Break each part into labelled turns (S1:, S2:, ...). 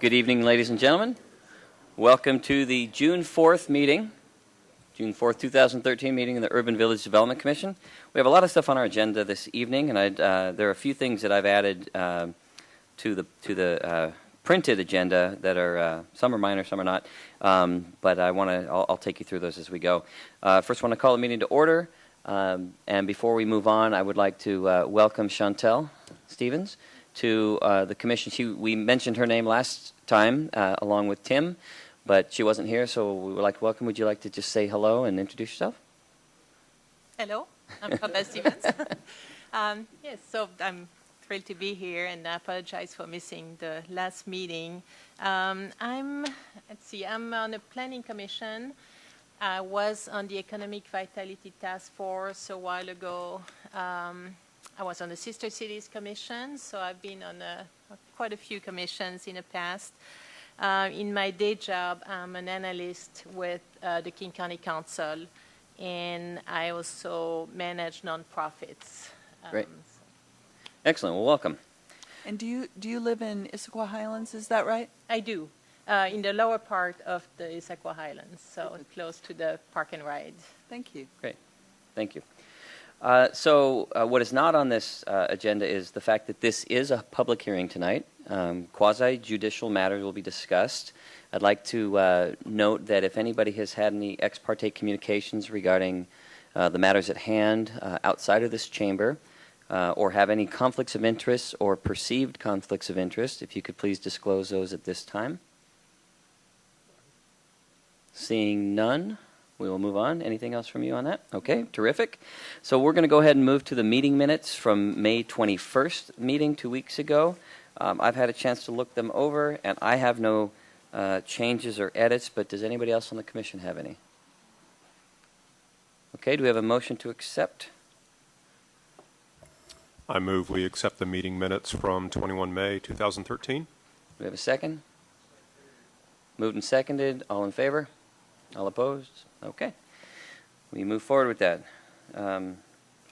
S1: Good evening, ladies and gentlemen. Welcome to the June 4th meeting, June 4th, 2013 meeting of the Urban Village Development Commission. We have a lot of stuff on our agenda this evening, and there are a few things that I've added to the printed agenda that are some are minor, some are not. But I'll take you through those as we go. First, I want to call the meeting to order. And before we move on, I would like to welcome Chantel Stevens to the commission. We mentioned her name last time along with Tim, but she wasn't here, so we would like to welcome. Would you like to just say hello and introduce yourself?
S2: Hello, I'm Chantel Stevens. Yes, so I'm thrilled to be here, and I apologize for missing the last meeting. I'm on the Planning Commission. I was on the Economic Vitality Task Force a while ago. I was on the Sister Cities Commission, so I've been on quite a few commissions in the past. In my day job, I'm an analyst with the King County Council, and I also manage nonprofits.
S1: Great. Excellent. Well, welcome.
S3: And do you live in Issaquah Highlands? Is that right?
S2: I do, in the lower part of the Issaquah Highlands, so close to the park and ride.
S3: Thank you.
S1: Great. Thank you. What is not on this agenda is the fact that this is a public hearing tonight. Quasi-judicial matters will be discussed. I'd like to note that if anybody has had any ex parte communications regarding the matters at hand outside of this chamber, or have any conflicts of interest or perceived conflicts of interest, if you could please disclose those at this time. Seeing none, we will move on. Anything else from you on that? Okay, terrific. So we're going to go ahead and move to the meeting minutes from May 21st meeting 2 weeks ago. I've had a chance to look them over, and I have no changes or edits, but does anybody else on the commission have any? Okay, do we have a motion to accept?
S4: I move we accept the meeting minutes from 21 May 2013.
S1: Do we have a second? Moved and seconded. All in favor? All opposed? Okay. We move forward with that.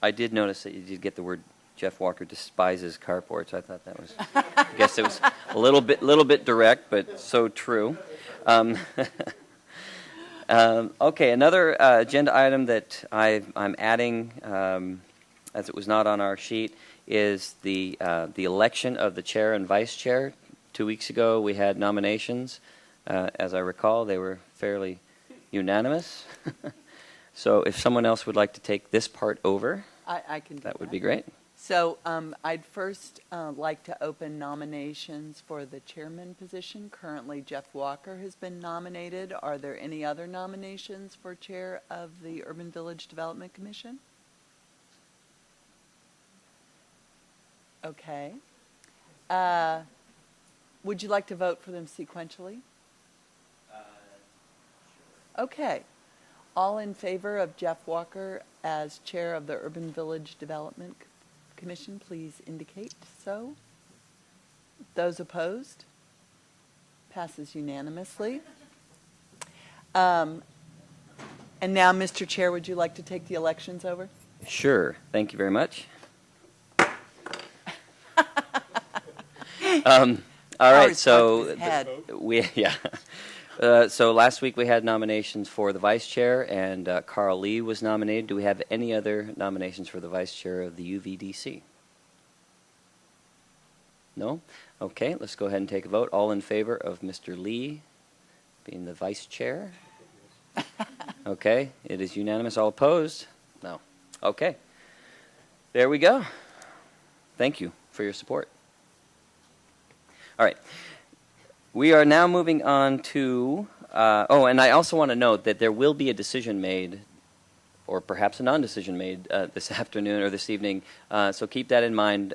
S1: I did notice that you did get the word Jeff Walker despises carports. I thought that was, I guess it was a little bit direct, but so true. Okay, another agenda item that I'm adding, as it was not on our sheet, is the election of the chair and vice chair. 2 weeks ago, we had nominations. As I recall, they were fairly unanimous. So if someone else would like to take this part over,
S3: I can do
S1: that would be great.
S3: So I'd first like to open nominations for the chairman position. Currently, Jeff Walker has been nominated. Are there any other nominations for chair of the Urban Village Development Commission? Okay. Would you like to vote for them sequentially? Okay. All in favor of Jeff Walker as chair of the Urban Village Development Commission, please indicate so. Those opposed? Passes unanimously. And now, Mr. Chair, would you like to take the elections over?
S1: Sure. Thank you very much. All right. So so last week we had nominations for the vice chair, and Carl Lee was nominated. Do we have any other nominations for the vice chair of the UVDC? No? Okay, let's go ahead and take a vote. All in favor of Mr. Lee being the vice chair? Okay, it is unanimous. All opposed? No. Okay. There we go. Thank you for your support. All right. We are now moving on to, and I also want to note that there will be a decision made, or perhaps a non-decision made this afternoon or this evening. So keep that in mind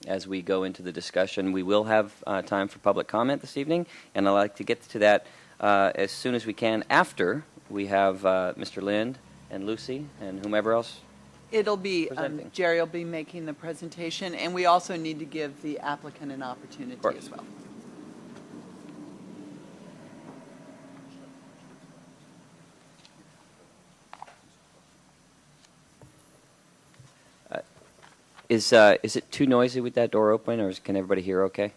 S1: as we go into the discussion. We will have time for public comment this evening, and I'd like to get to that as soon as we can after we have Mr. Lind and Lucy and whomever else.
S3: It'll be, Jerry will be making the presentation, and we also need to give the applicant an opportunity as well. Is
S1: it too noisy with that door open, or can everybody hear okay?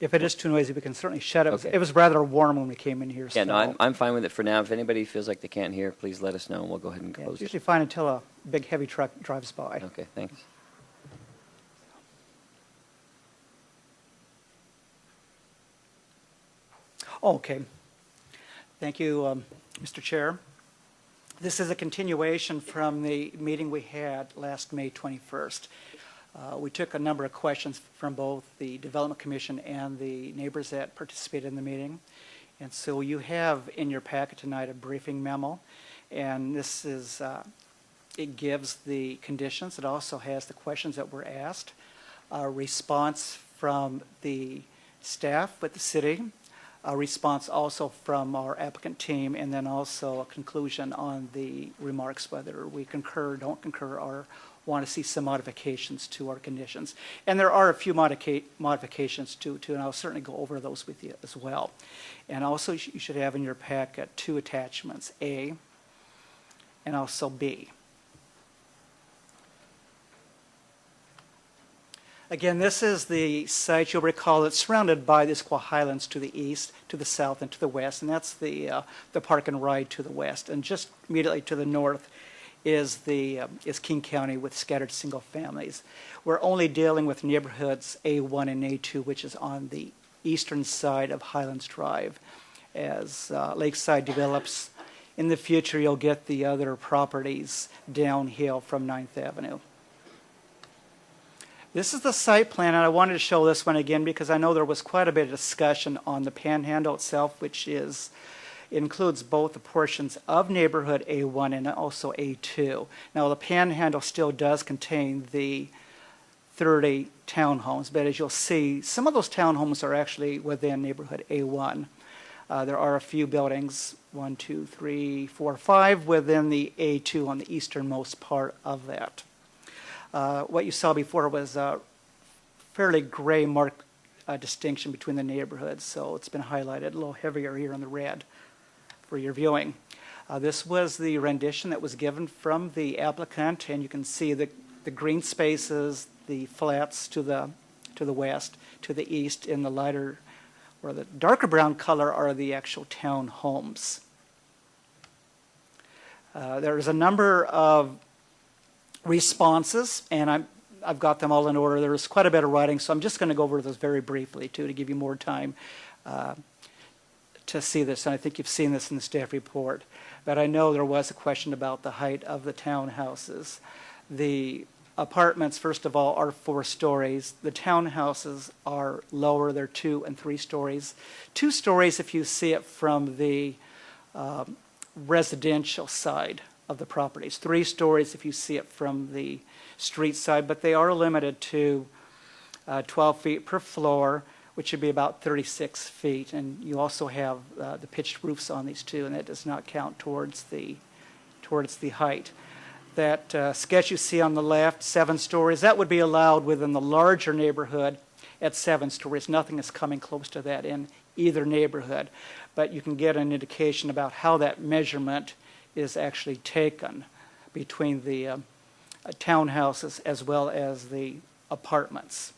S5: If it is too noisy, we can certainly shut it.
S1: Okay.
S5: It was rather warm when we came in here.
S1: Yeah, no,
S5: so-
S1: I'm fine with it for now. If anybody feels like they can't hear, please let us know, and we'll go ahead and
S5: Yeah,
S1: close
S5: it's
S1: it.
S5: usually fine until a big heavy truck drives by.
S1: Okay, thanks.
S5: Oh, okay. Thank you, Mr. Chair. This is a continuation from the meeting we had last May 21st. We took a number of questions from both the Development Commission and the neighbors that participated in the meeting. And so you have in your packet tonight a briefing memo. And this is, it gives the conditions. It also has the questions that were asked, a response from the staff with the city, a response also from our applicant team, and then also a conclusion on the remarks, whether we concur, don't concur, or want to see some modifications to our conditions. And there are a few modifications too, and I'll certainly go over those with you as well. And also you should have in your packet 2 attachments, A and also B. Again, this is the site. You'll recall it's surrounded by the Issaquah Highlands to the east, to the south, and to the west, and that's the park and ride to the west. And just immediately to the north is King County with scattered single families. We're only dealing with neighborhoods A1 and A2, which is on the eastern side of Highlands Drive. As Lakeside develops in the future, you'll get the other properties downhill from 9th Avenue. This is the site plan, and I wanted to show this one again because I know there was quite a bit of discussion on the Panhandle itself, which includes both the portions of neighborhood A1 and also A2. Now, the Panhandle still does contain the 30 townhomes, but as you'll see, some of those townhomes are actually within neighborhood A1. There are a few buildings, 1, 2, 3, 4, 5, within the A2 on the easternmost part of that. What you saw before was a fairly gray marked distinction between the neighborhoods, so it's been highlighted a little heavier here in the red for your viewing. This was the rendition that was given from the applicant, and you can see the green spaces, the flats to the west, to the east, in the lighter or the darker brown color are the actual town homes. There's a number of responses, and I've got them all in order. There's quite a bit of writing, so I'm just going to go over those very briefly, too, to give you more time to see this. And I think you've seen this in the staff report. But I know there was a question about the height of the townhouses. The apartments, first of all, are 4 stories. The townhouses are lower. They're 2 and 3 stories. 2 stories if you see it from the residential side of the properties. 3 stories if you see it from the street side, but they are limited to 12 feet per floor, which would be about 36 feet. And you also have the pitched roofs on these too, and that does not count towards the height. That sketch you see on the left, 7 stories, that would be allowed within the larger neighborhood at 7 stories. Nothing is coming close to that in either neighborhood, but you can get an indication about how that measurement is actually taken between the townhouses as well as the apartments.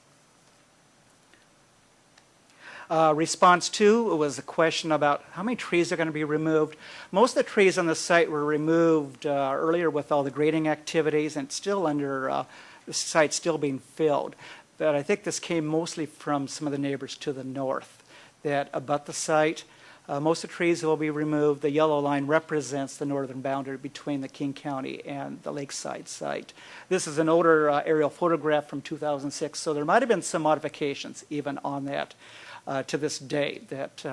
S5: Response 2 was a question about how many trees are going to be removed. Most of the trees on the site were removed earlier with all the grading activities, and it's still under the site still being filled. But I think this came mostly from some of the neighbors to the north that abut the site. Most of the trees will be removed. The yellow line represents the northern boundary between the King County and the Lakeside site. This is an older aerial photograph from 2006, so there might have been some modifications even on that to this day that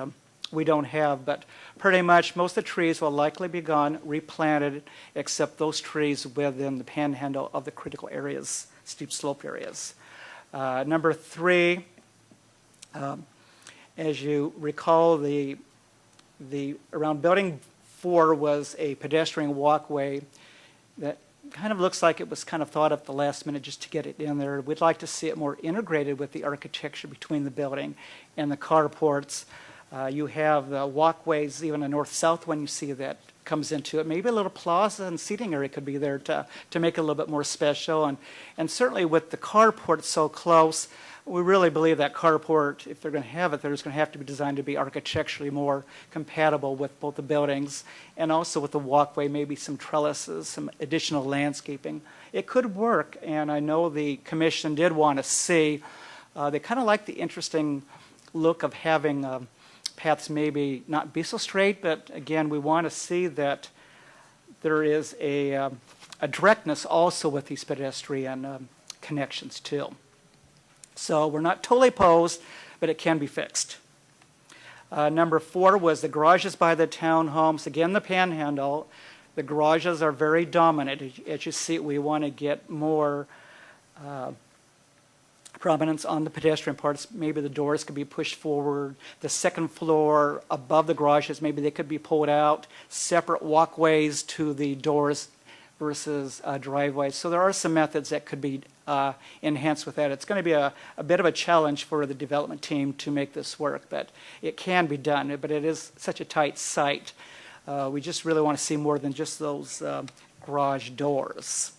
S5: we don't have. But pretty much most of the trees will likely be gone, replanted, except those trees within the panhandle of the critical areas, steep slope areas. Number 3, as you recall, the around building 4 was a pedestrian walkway that kind of looks like it was kind of thought up the last minute just to get it in there. We'd like to see it more integrated with the architecture between the building and the carports. You have the walkways, even a north-south one you see that comes into it. Maybe a little plaza and seating area could be there to make it a little bit more special. And certainly with the carport so close, We really believe that carport, if they're going to have it, there's going to have to be designed to be architecturally more compatible with both the buildings and also with the walkway, maybe some trellises, some additional landscaping. It could work, and I know the commission did want to see, they kind of like the interesting look of having paths maybe not be so straight, but again, we want to see that there is a directness also with these pedestrian connections too. So we're not totally opposed, but it can be fixed. Number 4 was the garages by the townhomes. Again, the Panhandle. The garages are very dominant. As you see, we want to get more prominence on the pedestrian parts. Maybe the doors could be pushed forward. The second floor above the garages, maybe they could be pulled out. Separate walkways to the doors versus driveways. So there are some methods that could be enhanced with that. It's going to be a bit of a challenge for the development team to make this work, but it can be done. But it is such a tight site. We just really want to see more than just those garage doors.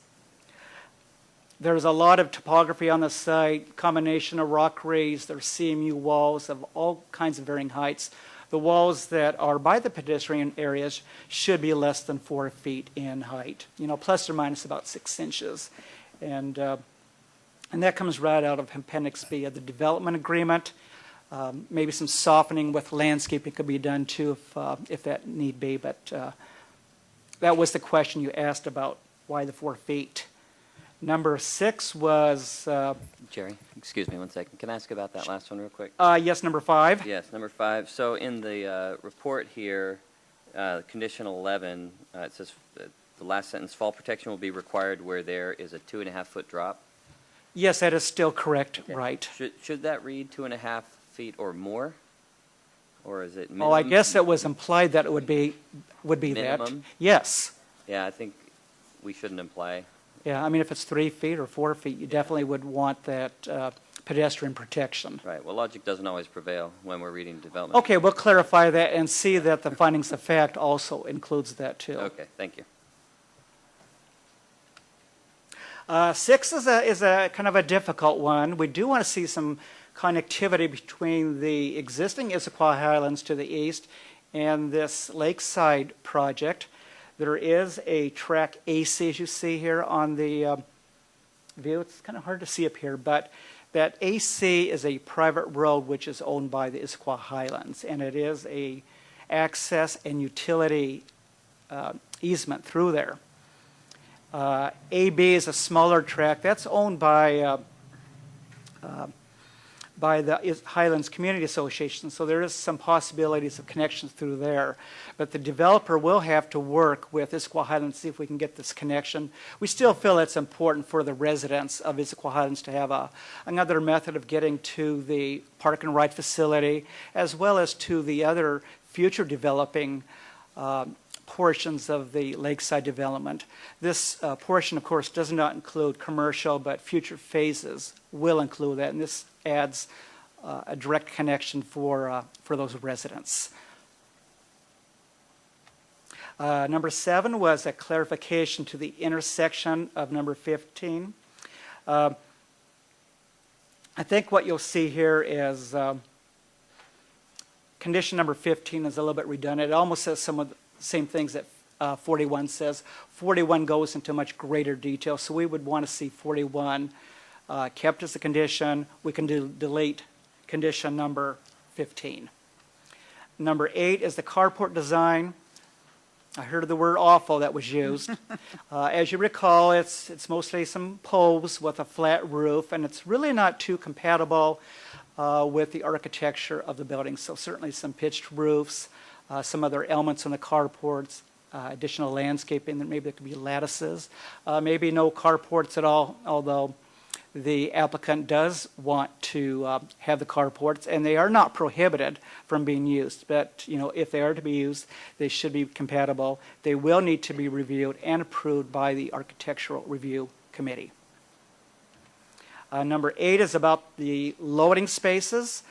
S5: There's a lot of topography on the site, combination of rock raised, there's CMU walls of all kinds of varying heights. The walls that are by the pedestrian areas should be less than 4 feet in height, plus or minus about 6 inches. And that comes right out of Appendix B of the development agreement. Maybe some softening with landscaping could be done too if that need be, but that was the question you asked about why the 4 feet. Number 6 was...
S1: Jerry, excuse me one second. Can I ask about that last one real quick?
S5: Yes, number 5.
S1: Yes, number 5. So in the report here, condition 11, it says the last sentence, fall protection will be required where there is a 2.5-foot drop.
S5: Yes, that is still correct,
S1: Okay.
S5: right.
S1: Should that read 2.5 feet or more? Or is it minimum?
S5: Oh, I guess it was implied that it would be that.
S1: Minimum?
S5: Yes.
S1: Yeah, I think we shouldn't imply.
S5: Yeah, I mean, if it's 3 feet or 4 feet, you definitely would want that pedestrian protection.
S1: Right. Well, logic doesn't always prevail when we're reading development.
S5: Okay, we'll clarify that and see that the findings of fact also includes that too.
S1: Okay, thank you.
S5: 6 is a kind of a difficult one. We do want to see some connectivity between the existing Issaquah Highlands to the east and this Lakeside project. There is a track AC, as you see here on the view. It's kind of hard to see up here, but that AC is a private road which is owned by the Issaquah Highlands, and it is a access and utility easement through there. AB is a smaller track that's owned by the Highlands Community Association, so there is some possibilities of connections through there. But the developer will have to work with Issaquah Highlands to see if we can get this connection. We still feel it's important for the residents of Issaquah Highlands to have another method of getting to the park and ride facility, as well as to the other future developing portions of the Lakeside development. This portion, of course, does not include commercial, but future phases will include that, and this adds a direct connection for those residents. Number 7 was a clarification to the intersection of number 15. I think what you'll see here is condition number 15 is a little bit redundant. It almost says some of the same things that 41 says. 41 goes into much greater detail, so we would want to see 41 kept as a condition. We can delete condition number 15. Number 8 is the carport design. I heard the word awful that was used. As you recall, it's mostly some poles with a flat roof, and it's really not too compatible with the architecture of the building. So certainly some pitched roofs, some other elements on the carports, additional landscaping, maybe there could be lattices, maybe no carports at all, although the applicant does want to have the carports, and they are not prohibited from being used. But if they are to be used, they should be compatible. They will need to be reviewed and approved by the Architectural Review Committee. Number 8 is about the loading spaces.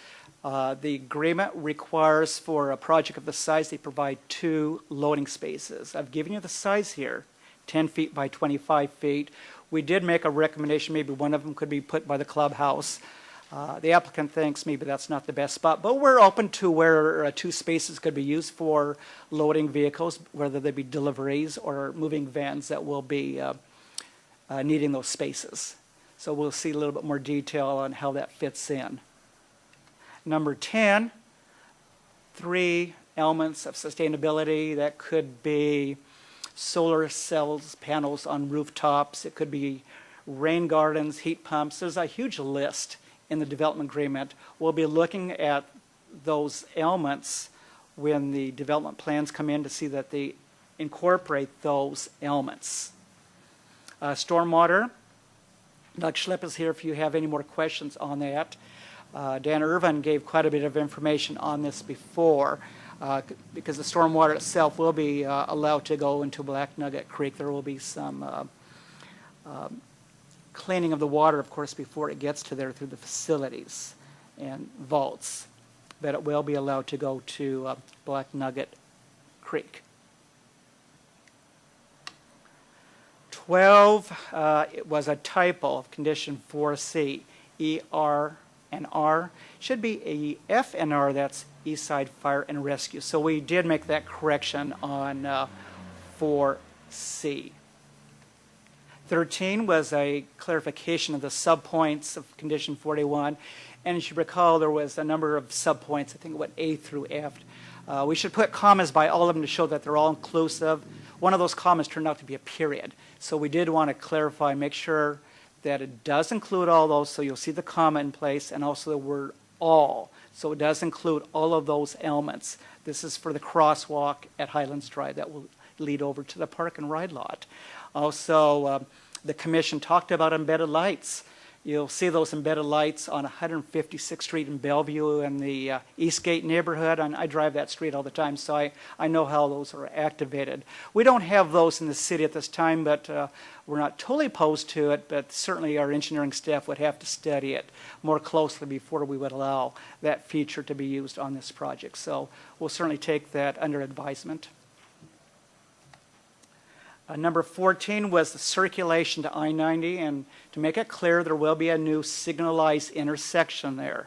S5: The agreement requires for a project of the size, they provide 2 loading spaces. I've given you the size here, 10 feet by 25 feet. We did make a recommendation, maybe one of them could be put by the clubhouse. The applicant thinks maybe that's not the best spot, but we're open to where 2 spaces could be used for loading vehicles, whether they be deliveries or moving vans that will be needing those spaces. So we'll see a little bit more detail on how that fits in. Number 10, 3 elements of sustainability. That could be solar cells, panels on rooftops. It could be rain gardens, heat pumps. There's a huge list in the development agreement. We'll be looking at those elements when the development plans come in to see that they incorporate those elements. Stormwater. Doug Schlipp is here if you have any more questions on that. Dan Irvin gave quite a bit of information on this before. Because the stormwater itself will be allowed to go into Black Nugget Creek. There will be some cleaning of the water, of course, before it gets to there through the facilities and vaults. But it will be allowed to go to Black Nugget Creek. 12, it was a typo of condition 4C. ER and R should be a F and R, that's Eastside Fire and Rescue. So we did make that correction on 4C. 13 was a clarification of the subpoints of condition 41. And you should recall there was a number of subpoints, I think it went A through F. We should put commas by all of them to show that they're all inclusive. One of those commas turned out to be a period. So we did want to clarify, make sure that it does include all those, so you'll see the comma in place, and also the word all. So it does include all of those elements. This is for the crosswalk at Highlands Drive that will lead over to the park and ride lot. Also, the commission talked about embedded lights. You'll see those embedded lights on 156th Street in Bellevue in the Eastgate neighborhood, and I drive that street all the time, so I know how those are activated. We don't have those in the city at this time, but we're not totally opposed to it, but certainly our engineering staff would have to study it more closely before we would allow that feature to be used on this project. So we'll certainly take that under advisement. Number 14 was the circulation to I-90, and to make it clear, there will be a new signalized intersection there.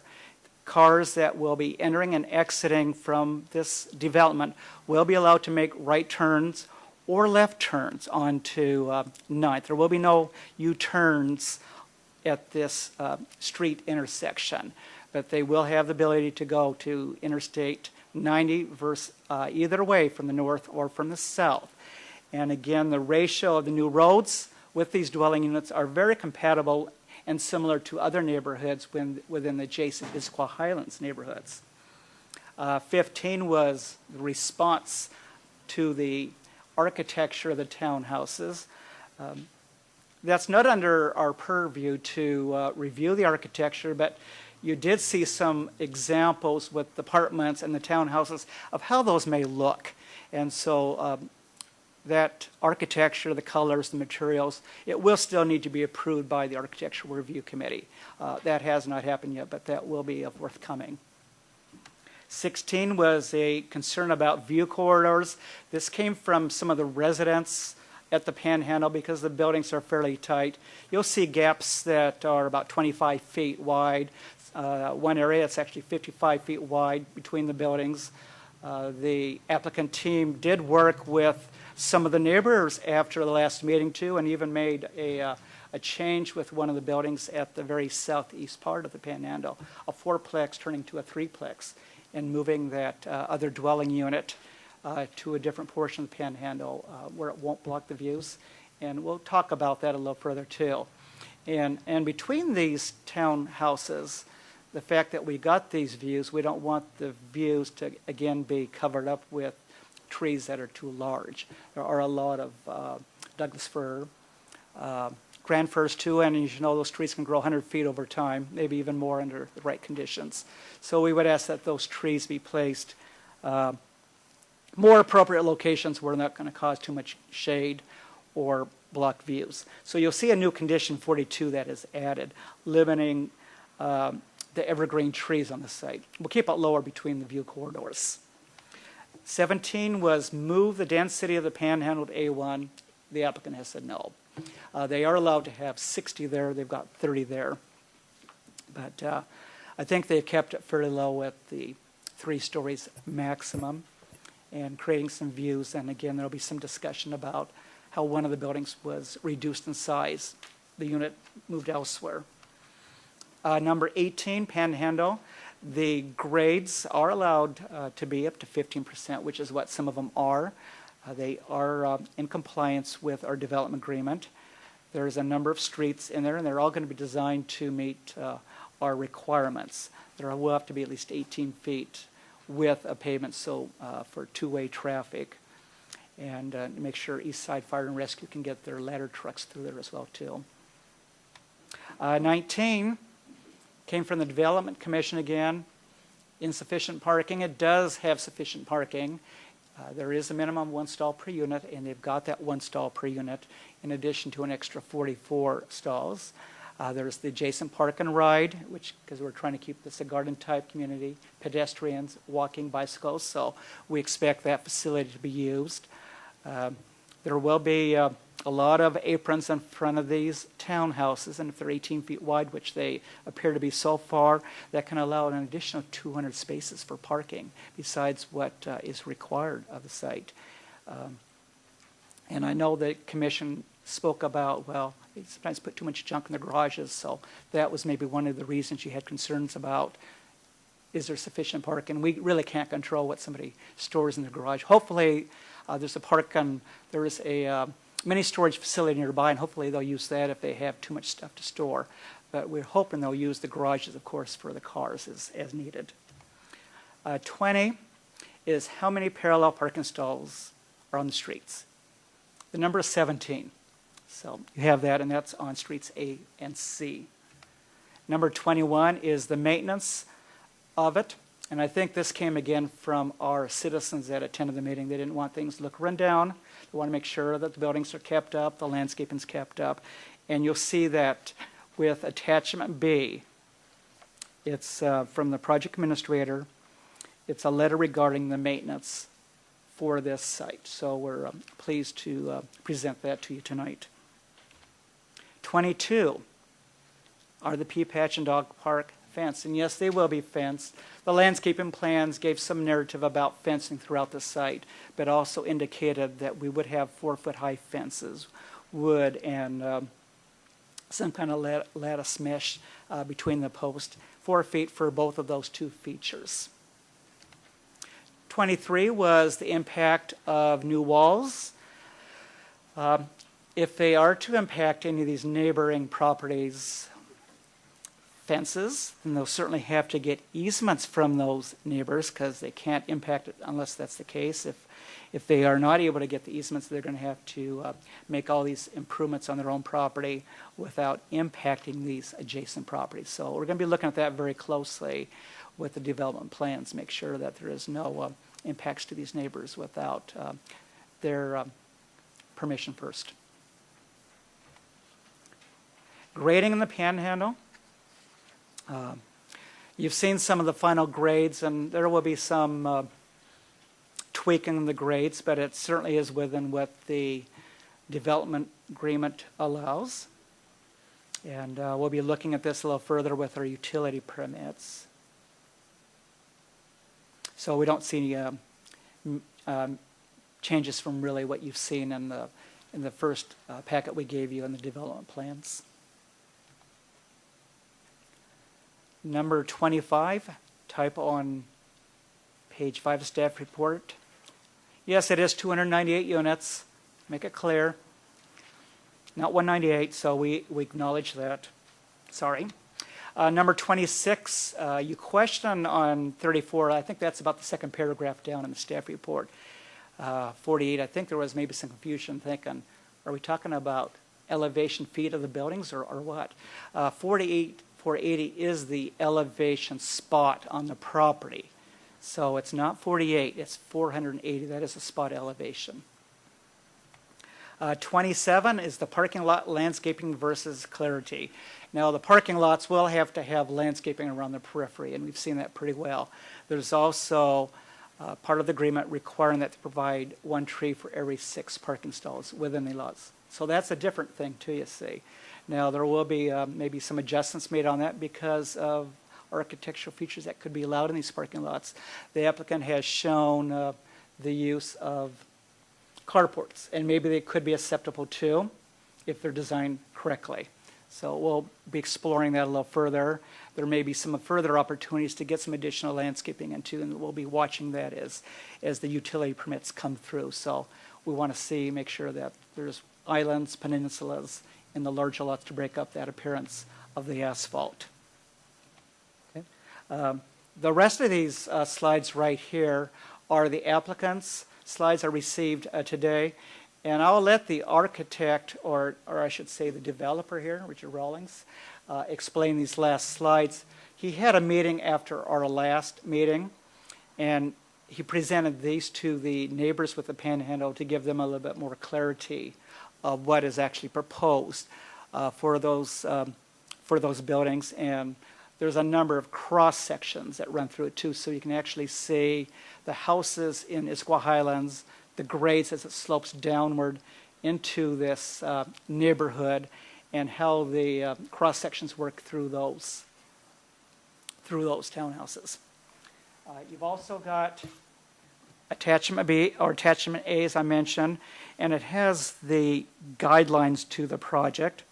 S5: Cars that will be entering and exiting from this development will be allowed to make right turns or left turns onto 9th. There will be no U-turns at this street intersection, but they will have the ability to go to Interstate 90 versus either way from the north or from the south. And again, the ratio of the new roads with these dwelling units are very compatible and similar to other neighborhoods within the adjacent Issaquah Highlands neighborhoods. 15 was the response to the architecture of the townhouses. That's not under our purview to review the architecture, but you did see some examples with apartments and the townhouses of how those may look. And so that architecture, the colors, the materials, it will still need to be approved by the Architectural Review Committee. That has not happened yet, but that will be forthcoming. 16 was a concern about view corridors. This came from some of the residents at the Panhandle because the buildings are fairly tight. You'll see gaps that are about 25 feet wide. One area that's actually 55 feet wide between the buildings. The applicant team did work with some of the neighbors after the last meeting too, and even made a change with one of the buildings at the very southeast part of the Panhandle, a 4-plex turning to a 3-plex, and moving that other dwelling unit to a different portion of the Panhandle where it won't block the views. And we'll talk about that a little further too. And between these townhouses, the fact that we got these views, we don't want the views to again be covered up with trees that are too large. There are a lot of Douglas fir, grand firs too, and as you know, those trees can grow 100 feet over time, maybe even more under the right conditions. So we would ask that those trees be placed more appropriate locations where they're not going to cause too much shade or block views. So you'll see a new condition 42 that is added, limiting the evergreen trees on the site. We'll keep it lower between the view corridors. 17 was move the density of the Panhandle to A1. The applicant has said no. They are allowed to have 60 there. They've got 30 there. But I think they've kept it fairly low at the 3 stories maximum and creating some views. And again, there'll be some discussion about how one of the buildings was reduced in size. The unit moved elsewhere. Number 18, Panhandle. The grades are allowed to be up to 15%, which is what some of them are. They are in compliance with our development agreement. There's a number of streets in there, and they're all going to be designed to meet our requirements. There will have to be at least 18 feet width of pavement, so for two-way traffic, and to make sure East Side Fire and Rescue can get their ladder trucks through there as well too. 19 came from the Development Commission again. Insufficient parking. It does have sufficient parking. There is a minimum 1 stall per unit, and they've got that 1 stall per unit in addition to an extra 44 stalls. There's the adjacent park and ride, which, because we're trying to keep this a garden-type community, pedestrians, walking, bicycles, so we expect that facility to be used. There will be a lot of aprons in front of these townhouses, and if they're 18 feet wide, which they appear to be so far, that can allow an additional 200 spaces for parking besides what is required of the site. And I know the commission spoke about, well, they sometimes put too much junk in the garages, so that was maybe one of the reasons you had concerns about, is there sufficient parking? We really can't control what somebody stores in their garage. Hopefully, there's a mini storage facility nearby, and hopefully they'll use that if they have too much stuff to store. But we're hoping they'll use the garages, of course, for the cars as needed. 20 is how many parallel parking stalls are on the streets. The number is 17. So you have that, and that's on streets A and C. Number 21 is the maintenance of it. And I think this came again from our citizens that attended the meeting. They didn't want things to look run down. They want to make sure that the buildings are kept up, the landscaping's kept up. And you'll see that with attachment B. It's from the project administrator. It's a letter regarding the maintenance for this site. So we're pleased to present that to you tonight. 22 are the pea patch and dog park fence. And yes, they will be fenced. The landscaping plans gave some narrative about fencing throughout the site, but also indicated that we would have 4-foot-high fences, wood, and some kind of lattice mesh between the posts, 4 feet for both of those 2 features. 23 was the impact of new walls. If they are to impact any of these neighboring properties' fences, then they'll certainly have to get easements from those neighbors because they can't impact it unless that's the case. If they are not able to get the easements, they're going to have to make all these improvements on their own property without impacting these adjacent properties. So we're going to be looking at that very closely with the development plans, make sure that there is no impacts to these neighbors without their permission first. Grading in the Panhandle. You've seen some of the final grades, and there will be some tweaking the grades, but it certainly is within what the development agreement allows. And we'll be looking at this a little further with our utility permits. So we don't see changes from really what you've seen in the first packet we gave you in the development plans. Number 25, typo on page 5 of staff report. Yes, it is 298 units. Make it clear. Not 198, so we acknowledge that. Sorry. Number 26, you question on 34. I think that's about the second paragraph down in the staff report. 48, I think there was maybe some confusion thinking, are we talking about elevation feet of the buildings or what? 48, 480 is the elevation spot on the property. So it's not 48, it's 480. That is a spot elevation. 27 is the parking lot landscaping versus clarity. Now the parking lots will have to have landscaping around the periphery, and we've seen that pretty well. There's also part of the agreement requiring that to provide 1 tree for every 6 parking stalls within the lots. So that's a different thing too, you see. Now, there will be maybe some adjustments made on that because of architectural features that could be allowed in these parking lots. The applicant has shown the use of carports, and maybe they could be acceptable too if they're designed correctly. So we'll be exploring that a little further. There may be some further opportunities to get some additional landscaping into, and we'll be watching that as the utility permits come through. So we want to make sure that there's islands, peninsulas in the larger lots to break up that appearance of the asphalt.
S1: Okay.
S5: The rest of these slides right here are the applicant's slides I received today. And I'll let the architect, or I should say the developer here, Richard Rawlings, explain these last slides. He had a meeting after our last meeting, and he presented these to the neighbors with the Panhandle to give them a little bit more clarity of what is actually proposed for those buildings. And there's a number of cross sections that run through it too, so you can actually see the houses in Issaquah Highlands, the grades as it slopes downward into this neighborhood, and how the cross sections work through those townhouses. You've also got attachment B, or attachment A, as I mentioned, and it has the guidelines to the project.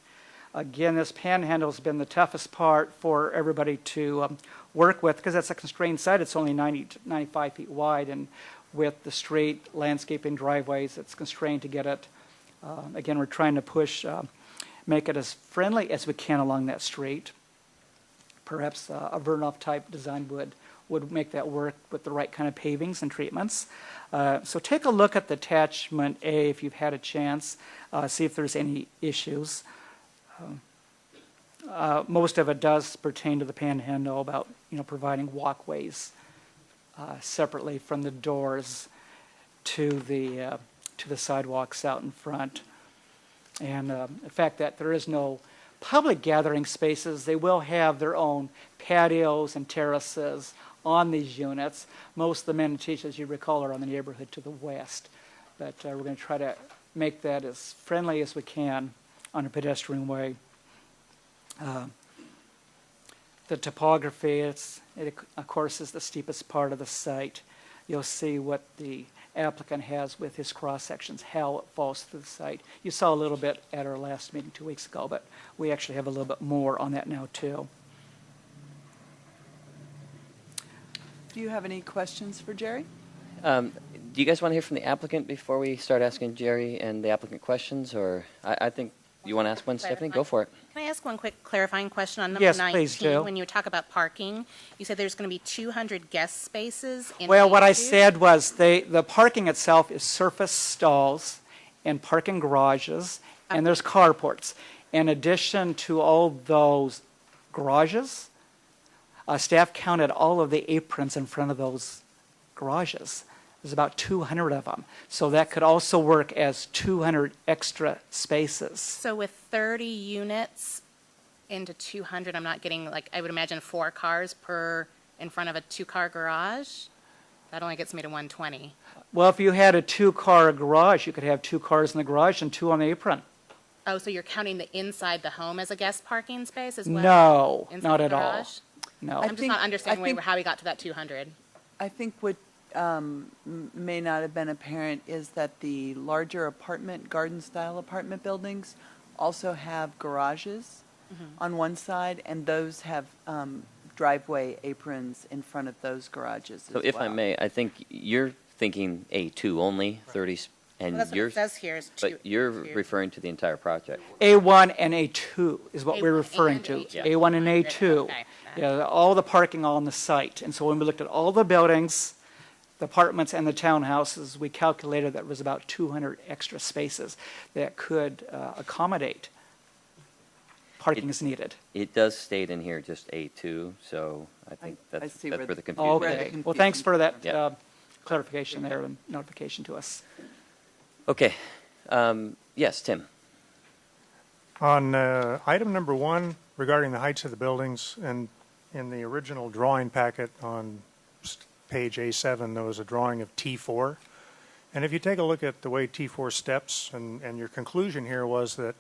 S5: Again, this Panhandle has been the toughest part for everybody to work with, because it's a constrained site. It's only 90 to 95 feet wide, and with the straight landscaping driveways, it's constrained to get it. Again, we're trying to make it as friendly as we can along that street. Perhaps a Vernoff type design would make that work with the right kind of pavings and treatments. So take a look at the attachment A if you've had a chance, see if there's any issues. Most of it does pertain to the Panhandle about providing walkways separately from the doors to the sidewalks out in front, and the fact that there is no public gathering spaces. They will have their own patios and terraces on these units. Most of the amenities, as you recall, are on the neighborhood to the west, but we're going to try to make that as friendly as we can on a pedestrian way. The topography, it of course is the steepest part of the site. You'll see what the applicant has with his cross sections, how it falls through the site. You saw a little bit at our last meeting 2 weeks ago, but we actually have a little bit more on that now too.
S3: Do you have any questions for Jerry?
S1: Do you guys want to hear from the applicant before we start asking Jerry and the applicant questions, or I think you want to ask one, Stephanie? Go for it.
S6: Can I ask one quick clarifying question on number
S5: Yes,
S6: 19?
S5: please do.
S6: When you talk about parking, you said there's going to be 200 guest spaces in
S5: Well, what I
S6: A2?
S5: said was the parking itself is surface stalls and parking garages, and there's carports. In addition to all those garages, staff counted all of the aprons in front of those garages. There's about 200 of them. So that could also work as 200 extra spaces.
S6: So with 30 units into 200, I'm not getting, I would imagine 4 cars in front of a 2-car garage? That only gets me to 120.
S5: Well, if you had a 2-car garage, you could have 2 cars in the garage and 2 on the apron.
S6: Oh, so you're counting the inside the home as a guest parking space as well?
S5: No,
S6: Inside
S5: not
S6: the
S5: at all.
S6: garage?
S5: No.
S6: I'm just
S3: think-
S6: not understanding
S3: I
S6: how we got to that 200.
S3: I think what may not have been apparent is that the larger garden-style apartment buildings also have garages on one side, and those have driveway aprons in front of those garages
S1: So
S3: as
S1: if I
S3: well.
S1: may, I think you're thinking A2 only, 30, and
S6: Well, that's what
S1: you're,
S6: it says here is
S1: but you're
S6: two.
S1: referring to the entire project.
S5: A1 and A2 is what we're
S6: A1
S5: referring
S6: and
S5: to.
S6: A2.
S5: A1 and A2.
S6: Okay.
S5: Yeah, all the parking on the site. And so when we looked at all the buildings, the apartments and the townhouses, we calculated that there was about 200 extra spaces that could accommodate parking as needed.
S1: It does state in here just A2, so I think
S3: I
S1: that's
S3: see
S1: where
S3: where
S1: the
S3: the-
S1: confusion
S3: Where the
S5: Okay.
S1: is.
S5: Well, thanks for that
S1: Yeah.
S5: clarification there and notification to us.
S1: Okay. Yes, Tim.
S7: On item number 1, regarding the heights of the buildings, and in the original drawing packet on page A7, there was a drawing of T4, And if you take a look at the way T4 steps, and your conclusion here was that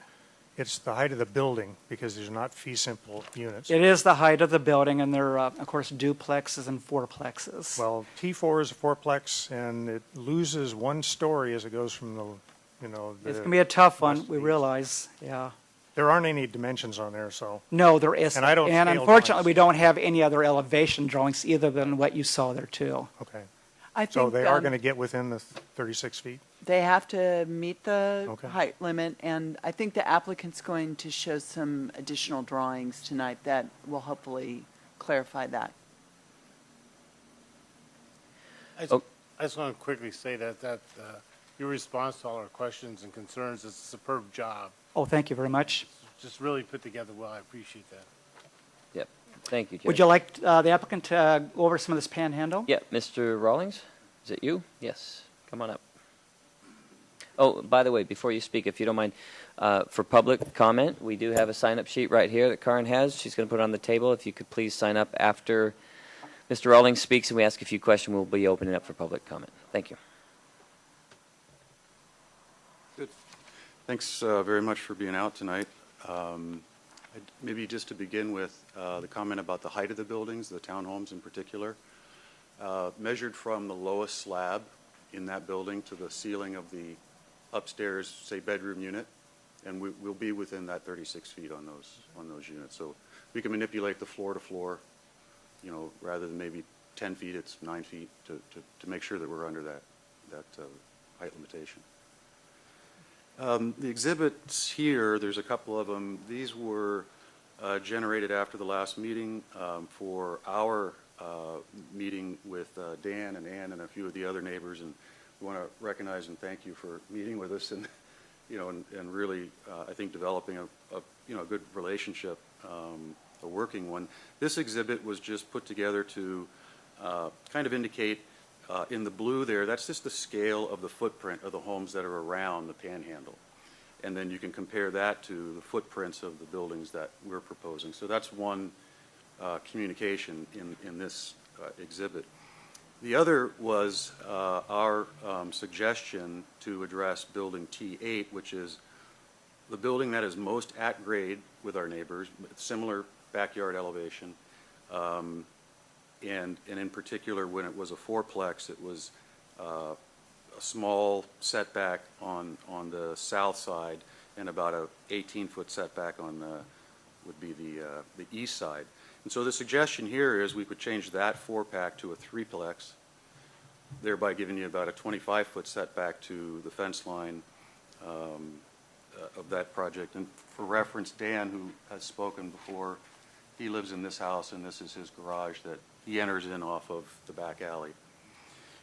S7: it's the height of the building because there's not fee simple units.
S5: It is the height of the building, and there are, of course, duplexes and fourplexes.
S7: Well, T4 is a fourplex, and it loses 1 story as it goes from the,
S5: It's going to be a tough one,
S7: west
S5: we
S7: east.
S5: realize, yeah.
S7: There aren't any dimensions on there, so.
S5: No, there isn't.
S7: And I don't
S5: And
S7: scale
S5: unfortunately,
S7: drawings.
S5: we don't have any other elevation drawings either than what you saw there, too.
S7: Okay.
S3: I
S7: So
S3: think
S7: they are going to get within the 36 feet?
S3: they have to meet the
S7: Okay.
S3: height limit, and I think the applicant's going to show some additional drawings tonight that will hopefully clarify that.
S8: I just want to quickly say that your response to all our questions and concerns is a superb job.
S5: Oh, thank you very much.
S8: Just really put together well. I appreciate that.
S1: Yep. Thank you, Judge.
S5: Would you like the applicant to go over some of this panhandle?
S1: Yeah, Mr. Rawlings, is it you? Yes, come on up. Oh, by the way, before you speak, if you don't mind, for public comment, we do have a sign-up sheet right here that Karen has. She's going to put it on the table. If you could please sign up after Mr. Rawlings speaks and we ask a few questions, we'll be opening up for public comment. Thank you.
S9: Good. Thanks very much for being out tonight. Maybe just to begin with, the comment about the height of the buildings, the townhomes in particular, measured from the lowest slab in that building to the ceiling of the upstairs, say, bedroom unit, and we'll be within that 36 feet on those units. So we can manipulate the floor to floor, rather than maybe 10 feet, it's 9 feet to make sure that we're under that height limitation. The exhibits here, there's a couple of them. These were generated after the last meeting for our meeting with Dan and Ann and a few of the other neighbors, and we want to recognize and thank you for meeting with us and and really I think developing a good relationship, a working one. This exhibit was just put together to kind of indicate in the blue there, that's just the scale of the footprint of the homes that are around the Panhandle. And then you can compare that to the footprints of the buildings that we're proposing. So that's one communication in this exhibit. The other was our suggestion to address building T8, which is the building that is most at grade with our neighbors, similar backyard elevation. And in particular, when it was a fourplex, it was a small setback on the south side and about a 18-foot setback on would be the east side. And so the suggestion here is we could change that four-pack to a threeplex, thereby giving you about a 25-foot setback to the fence line of that project. And for reference, Dan, who has spoken before, he lives in this house, and this is his garage that he enters in off of the back alley.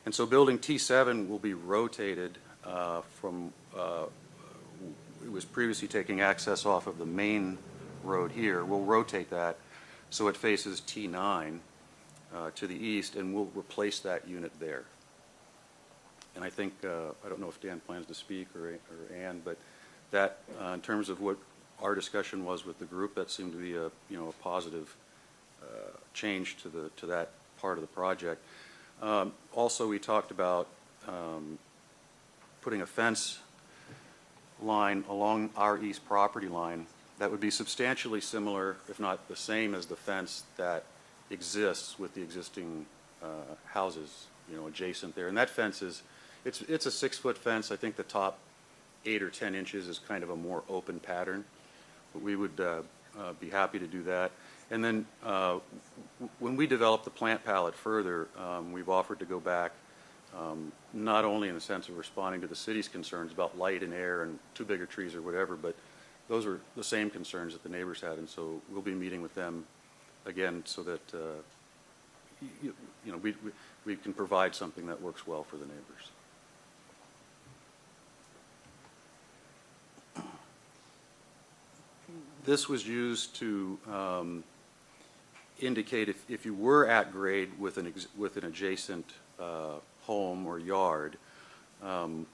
S9: And so building T7 will be rotated from, it was previously taking access off of the main road here. We'll rotate that so it faces T9 to the east, and we'll replace that unit there. And I think, I don't know if Dan plans to speak or Ann, but that, in terms of what our discussion was with the group, that seemed to be a a positive change to that part of the project. Also, we talked about putting a fence line along our east property line that would be substantially similar, if not the same, as the fence that exists with the existing houses, adjacent there. And that fence is, it's a 6-foot fence. I think the top 8 or 10 inches is kind of a more open pattern. But we would be happy to do that. And then when we develop the plant palette further, we've offered to go back, not only in the sense of responding to the city's concerns about light and air and too big of trees or whatever, but those are the same concerns that the neighbors had. And so we'll be meeting with them again so that we can provide something that works well for the neighbors. This was used to indicate if you were at grade with an adjacent home or yard, kind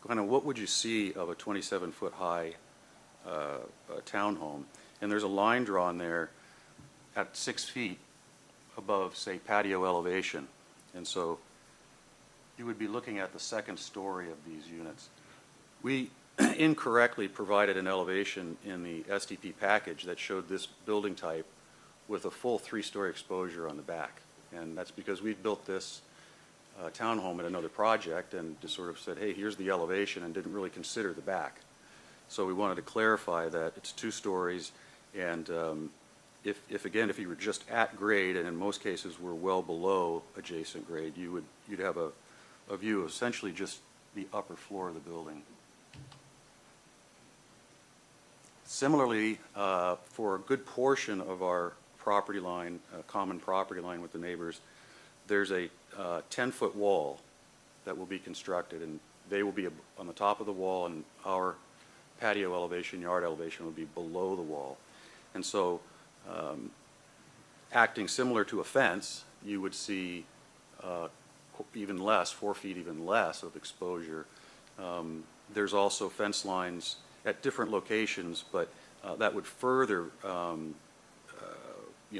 S9: of what would you see of a 27-foot high townhome? And there's a line drawn there at 6 feet above, say, patio elevation. And so you would be looking at the second story of these units. We incorrectly provided an elevation in the SDP package that showed this building type with a full 3-story exposure on the back. And that's because we built this townhome at another project and just sort of said, hey, here's the elevation, and didn't really consider the back. So we wanted to clarify that it's 2 stories, and if you were just at grade, and in most cases we're well below adjacent grade, you'd have a view of essentially just the upper floor of the building. Similarly, for a good portion of our property line, common property line with the neighbors, there's a 10-foot wall that will be constructed, and they will be on the top of the wall, and our patio elevation, yard elevation, will be below the wall. And so, acting similar to a fence, you would see even less, 4 feet even less of exposure. There's also fence lines at different locations, but that would further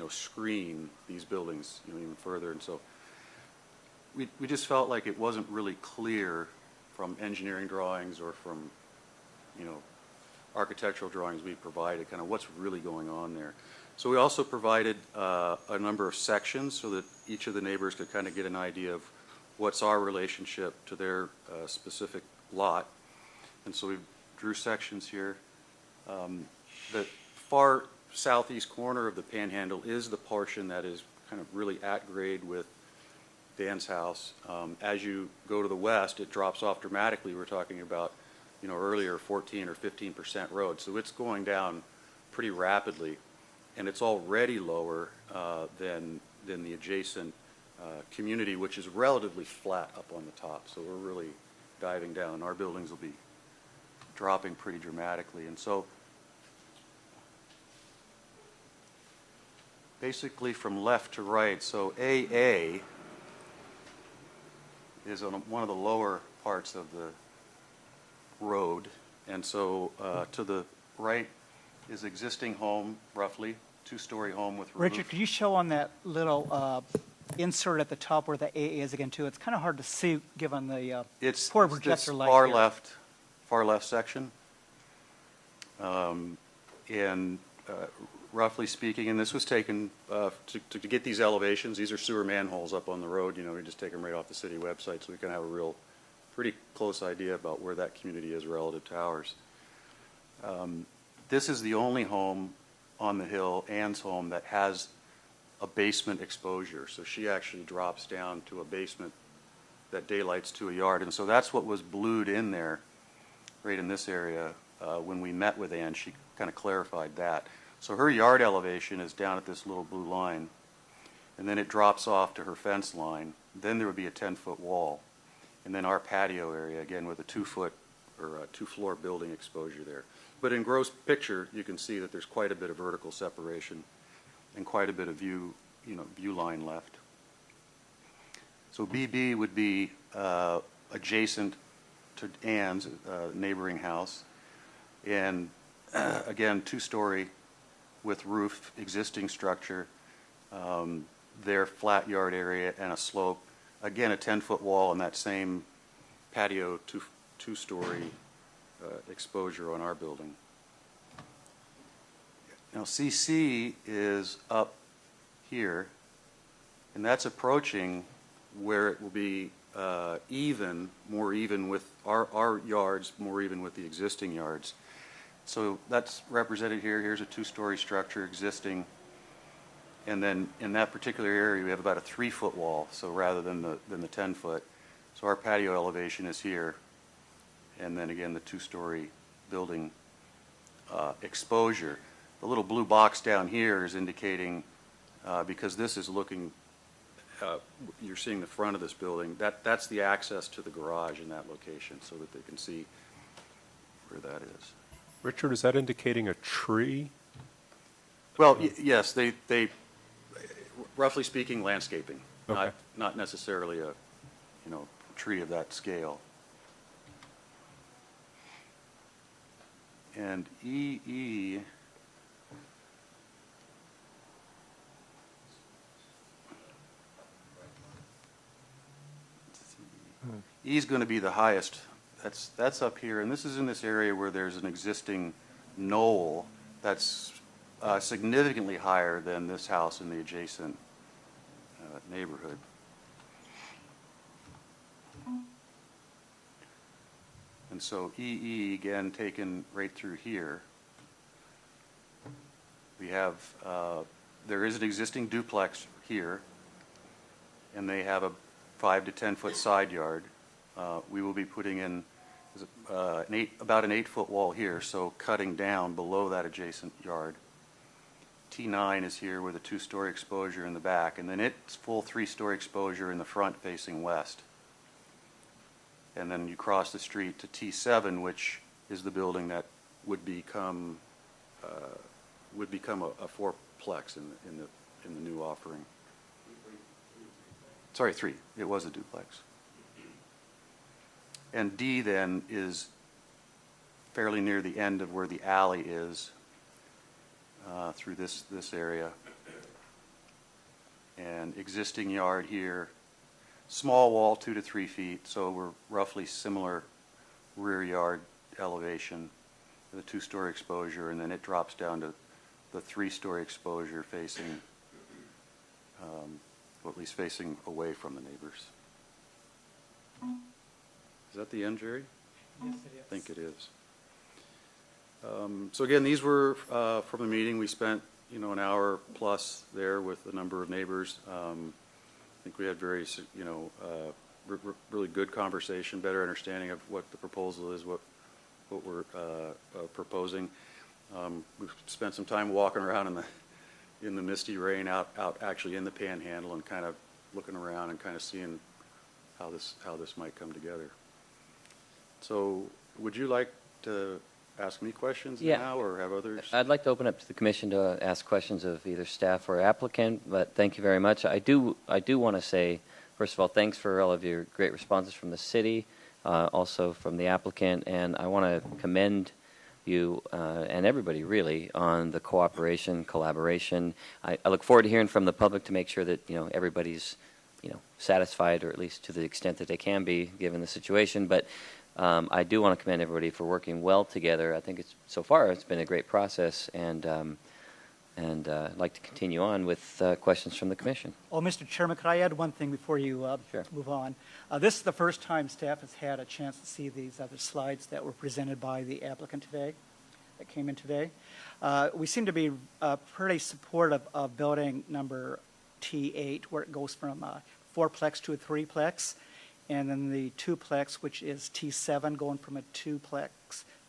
S9: screen these buildings even further. And so we just felt like it wasn't really clear from engineering drawings or from architectural drawings we provided kind of what's really going on there. So we also provided a number of sections so that each of the neighbors could kind of get an idea of what's our relationship to their specific lot. And so we drew sections here. The far southeast corner of the Panhandle is the portion that is kind of really at grade with Dan's house. As you go to the west, it drops off dramatically. We're talking about, earlier 14 or 15% road. So it's going down pretty rapidly, and it's already lower than the adjacent community, which is relatively flat up on the top. So we're really diving down. Our buildings will be dropping pretty dramatically. And so basically from left to right, so AA is on one of the lower parts of the road, and so to the right is existing home, roughly 2-story home with roof.
S5: Richard, could you show on that little insert at the top where the AA is again too? It's kind of hard to see given the poor projector light
S9: far
S5: here.
S9: far left section, and roughly speaking, and this was taken to get these elevations. These are sewer manholes up on the road. We just take them right off the city website, so we can have a pretty close idea about where that community is relative to ours. This is the only home on the hill, Ann's home, that has a basement exposure. So she actually drops down to a basement that daylights to a yard. And so that's what was blued in there, right in this area. When we met with Ann, she kind of clarified that. So her yard elevation is down at this little blue line, and then it drops off to her fence line. Then there would be a 10-foot wall. And then our patio area, again, with a 2-foot or 2-floor building exposure there. But in gross picture, you can see that there's quite a bit of vertical separation and quite a bit of view line left. So BB would be adjacent to Ann's neighboring house. And again, 2-story with roof, existing structure, their flat yard area and a slope. Again, a 10-foot wall and that same patio, 2-story exposure on our building. Now, CC is up here, and that's approaching where it will be more even with our yards, more even with the existing yards. So that's represented here. Here's a 2-story structure existing. And then in that particular area, we have about a 3-foot wall, so rather than the 10-foot. So our patio elevation is here. And then again, the 2-story building exposure. The little blue box down here is indicating, because this is looking, you're seeing the front of this building, that's the access to the garage in that location so that they can see where that is.
S4: Richard, is that indicating a tree?
S9: Well, yes, they roughly speaking, landscaping,
S4: Okay.
S9: not necessarily a tree of that scale. And EE, E is going to be the highest. That's up here, and this is in this area where there's an existing knoll that's significantly higher than this house in the adjacent neighborhood. And so EE, again, taken right through here. We have, there is an existing duplex here, and they have a 5 to 10 foot side yard. We will be putting in about an 8-foot wall here, so cutting down below that adjacent yard. T9 is here with a 2-story exposure in the back, and then it's full 3-story exposure in the front facing west. And then you cross the street to T7, which is the building that would become a 4-plex in the new offering. Sorry, 3. It was a duplex. And D then is fairly near the end of where the alley is through this area. And existing yard here, small wall 2 to 3 feet, so we're roughly similar rear yard elevation with a 2-story exposure, and then it drops down to the 3-story exposure facing, well, at least facing away from the neighbors. Is that the end, Jerry?
S5: Yes, it is.
S9: I think it is. So again, these were from the meeting. We spent, an hour plus there with a number of neighbors. I think we had very, really good conversation, better understanding of what the proposal is, what we're proposing. We spent some time walking around in the misty rain out actually in the Panhandle and kind of looking around and kind of seeing how this might come together. So would you like to ask me questions now or have others?
S1: I'd like to open up to the commission to ask questions of either staff or applicant, but thank you very much. I do want to say, first of all, thanks for all of your great responses from the city, also from the applicant, and I want to commend you and everybody really on the cooperation, collaboration. I look forward to hearing from the public to make sure that everybody's satisfied, or at least to the extent that they can be given the situation. But I do want to commend everybody for working well together. I think so far it's been a great process, and I'd like to continue on with questions from the commission.
S5: Oh, Mr. Chairman, could I add one thing before you
S1: Sure.
S5: move on? This is the first time staff has had a chance to see these other slides that were presented by the applicant today, that came in today. We seem to be pretty supportive of building number T8, where it goes from a 4-plex to a 3-plex, and then the 2-plex, which is T7, going from a 2-plex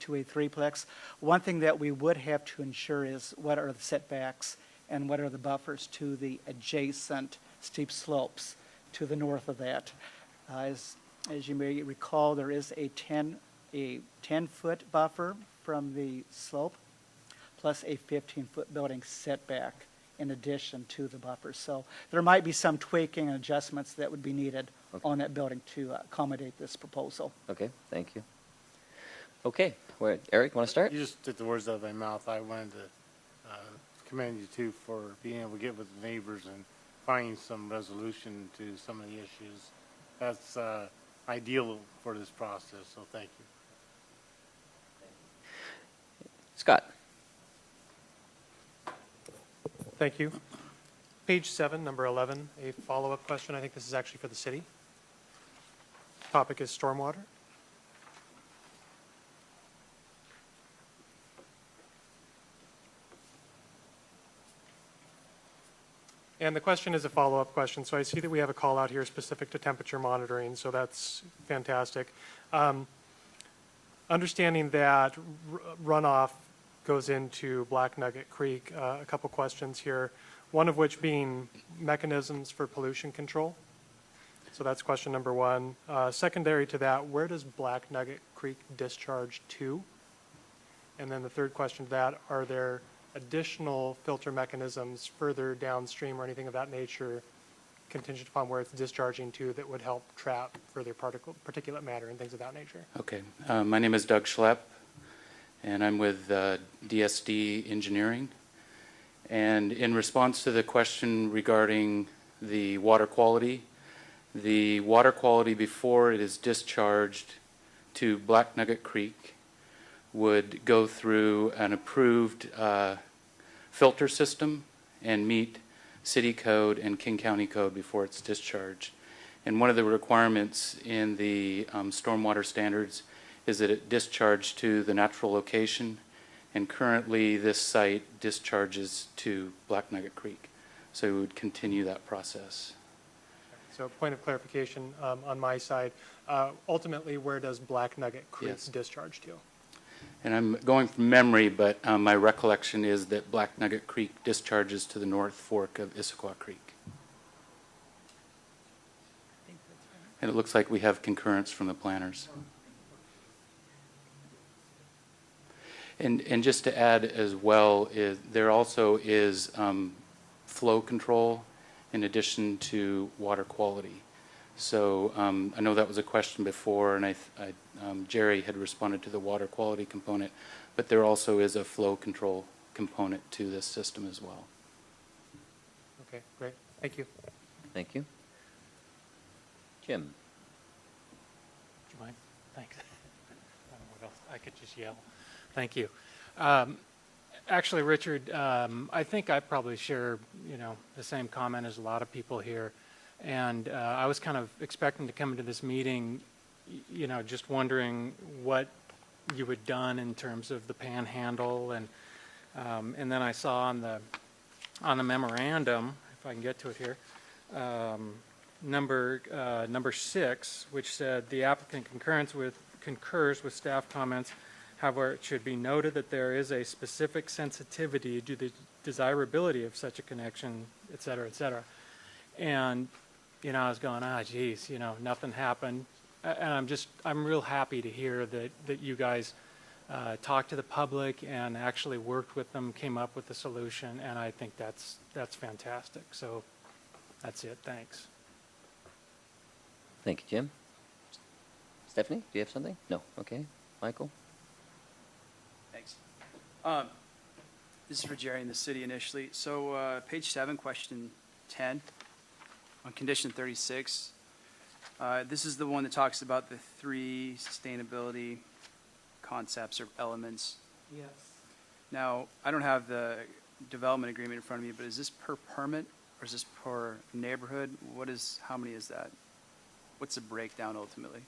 S5: to a 3-plex. One thing that we would have to ensure is what are the setbacks and what are the buffers to the adjacent steep slopes to the north of that. As you may recall, there is a 10-foot buffer from the slope, plus a 15-foot building setback in addition to the buffer. So there might be some tweaking and adjustments that would be needed on that building to accommodate this proposal.
S1: Okay, thank you. Okay, Eric, want to start?
S8: You just took the words out of my mouth. I wanted to commend you too for being able to get with the neighbors and find some resolution to some of the issues. That's ideal for this process, so thank you.
S1: Scott.
S10: Thank you. Page 7, number 11, a follow-up question. I think this is actually for the city. Topic is stormwater. And the question is a follow-up question. So I see that we have a call out here specific to temperature monitoring, so that's fantastic. Understanding that runoff goes into Black Nugget Creek, a couple questions here, one of which being mechanisms for pollution control. So that's question number 1. Secondary to that, where does Black Nugget Creek discharge to? And then the third question to that, are there additional filter mechanisms further downstream or anything of that nature contingent upon where it's discharging to that would help trap further particulate matter and things of that nature?
S11: Okay. My name is Doug Schlepp, and I'm with DSD Engineering. And in response to the question regarding the water quality, The water quality before it is discharged to Black Nugget Creek would go through an approved filter system and meet city code and King County code before it's discharged. And one of the requirements in the stormwater standards is that it discharge to the natural location, and currently this site discharges to Black Nugget Creek. So we would continue that process.
S10: So point of clarification on my side, ultimately where does Black Nugget Creek
S11: Yes.
S10: discharge to?
S11: And I'm going from memory, but my recollection is that Black Nugget Creek discharges to the North Fork of Issaquah Creek. And it looks like we have concurrence from the planners. And just to add as well, is there also is flow control in addition to water quality. So I know that was a question before, and Jerry had responded to the water quality component, but there also is a flow control component to this system as well.
S10: Okay, great. Thank you.
S1: Thank you. Jim?
S12: Do you mind? Thanks. I don't know what else. I could just yell. Thank you. Actually, Richard, I think I probably share, the same comment as a lot of people here. And I was kind of expecting to come into this meeting, just wondering what you had done in terms of the Panhandle, and then I saw on the memorandum, if I can get to it here, number 6, which said the applicant concurs with staff comments. However, it should be noted that there is a specific sensitivity to the desirability of such a connection, et cetera, et cetera. And I was going, geez, nothing happened. And I'm real happy to hear that you guys talked to the public and actually worked with them, came up with a solution, and I think that's fantastic. So that's it. Thanks.
S1: Thank you, Jim. Stephanie, do you have something? No. Okay. Michael?
S13: Thanks. This is for Jerry in the city initially. So page 7, question 10, on condition 36. This is the one that talks about the 3 sustainability concepts or elements.
S5: Yes.
S13: Now, I don't have the development agreement in front of me, but is this per permit or is this per neighborhood? How many is that? What's the breakdown ultimately?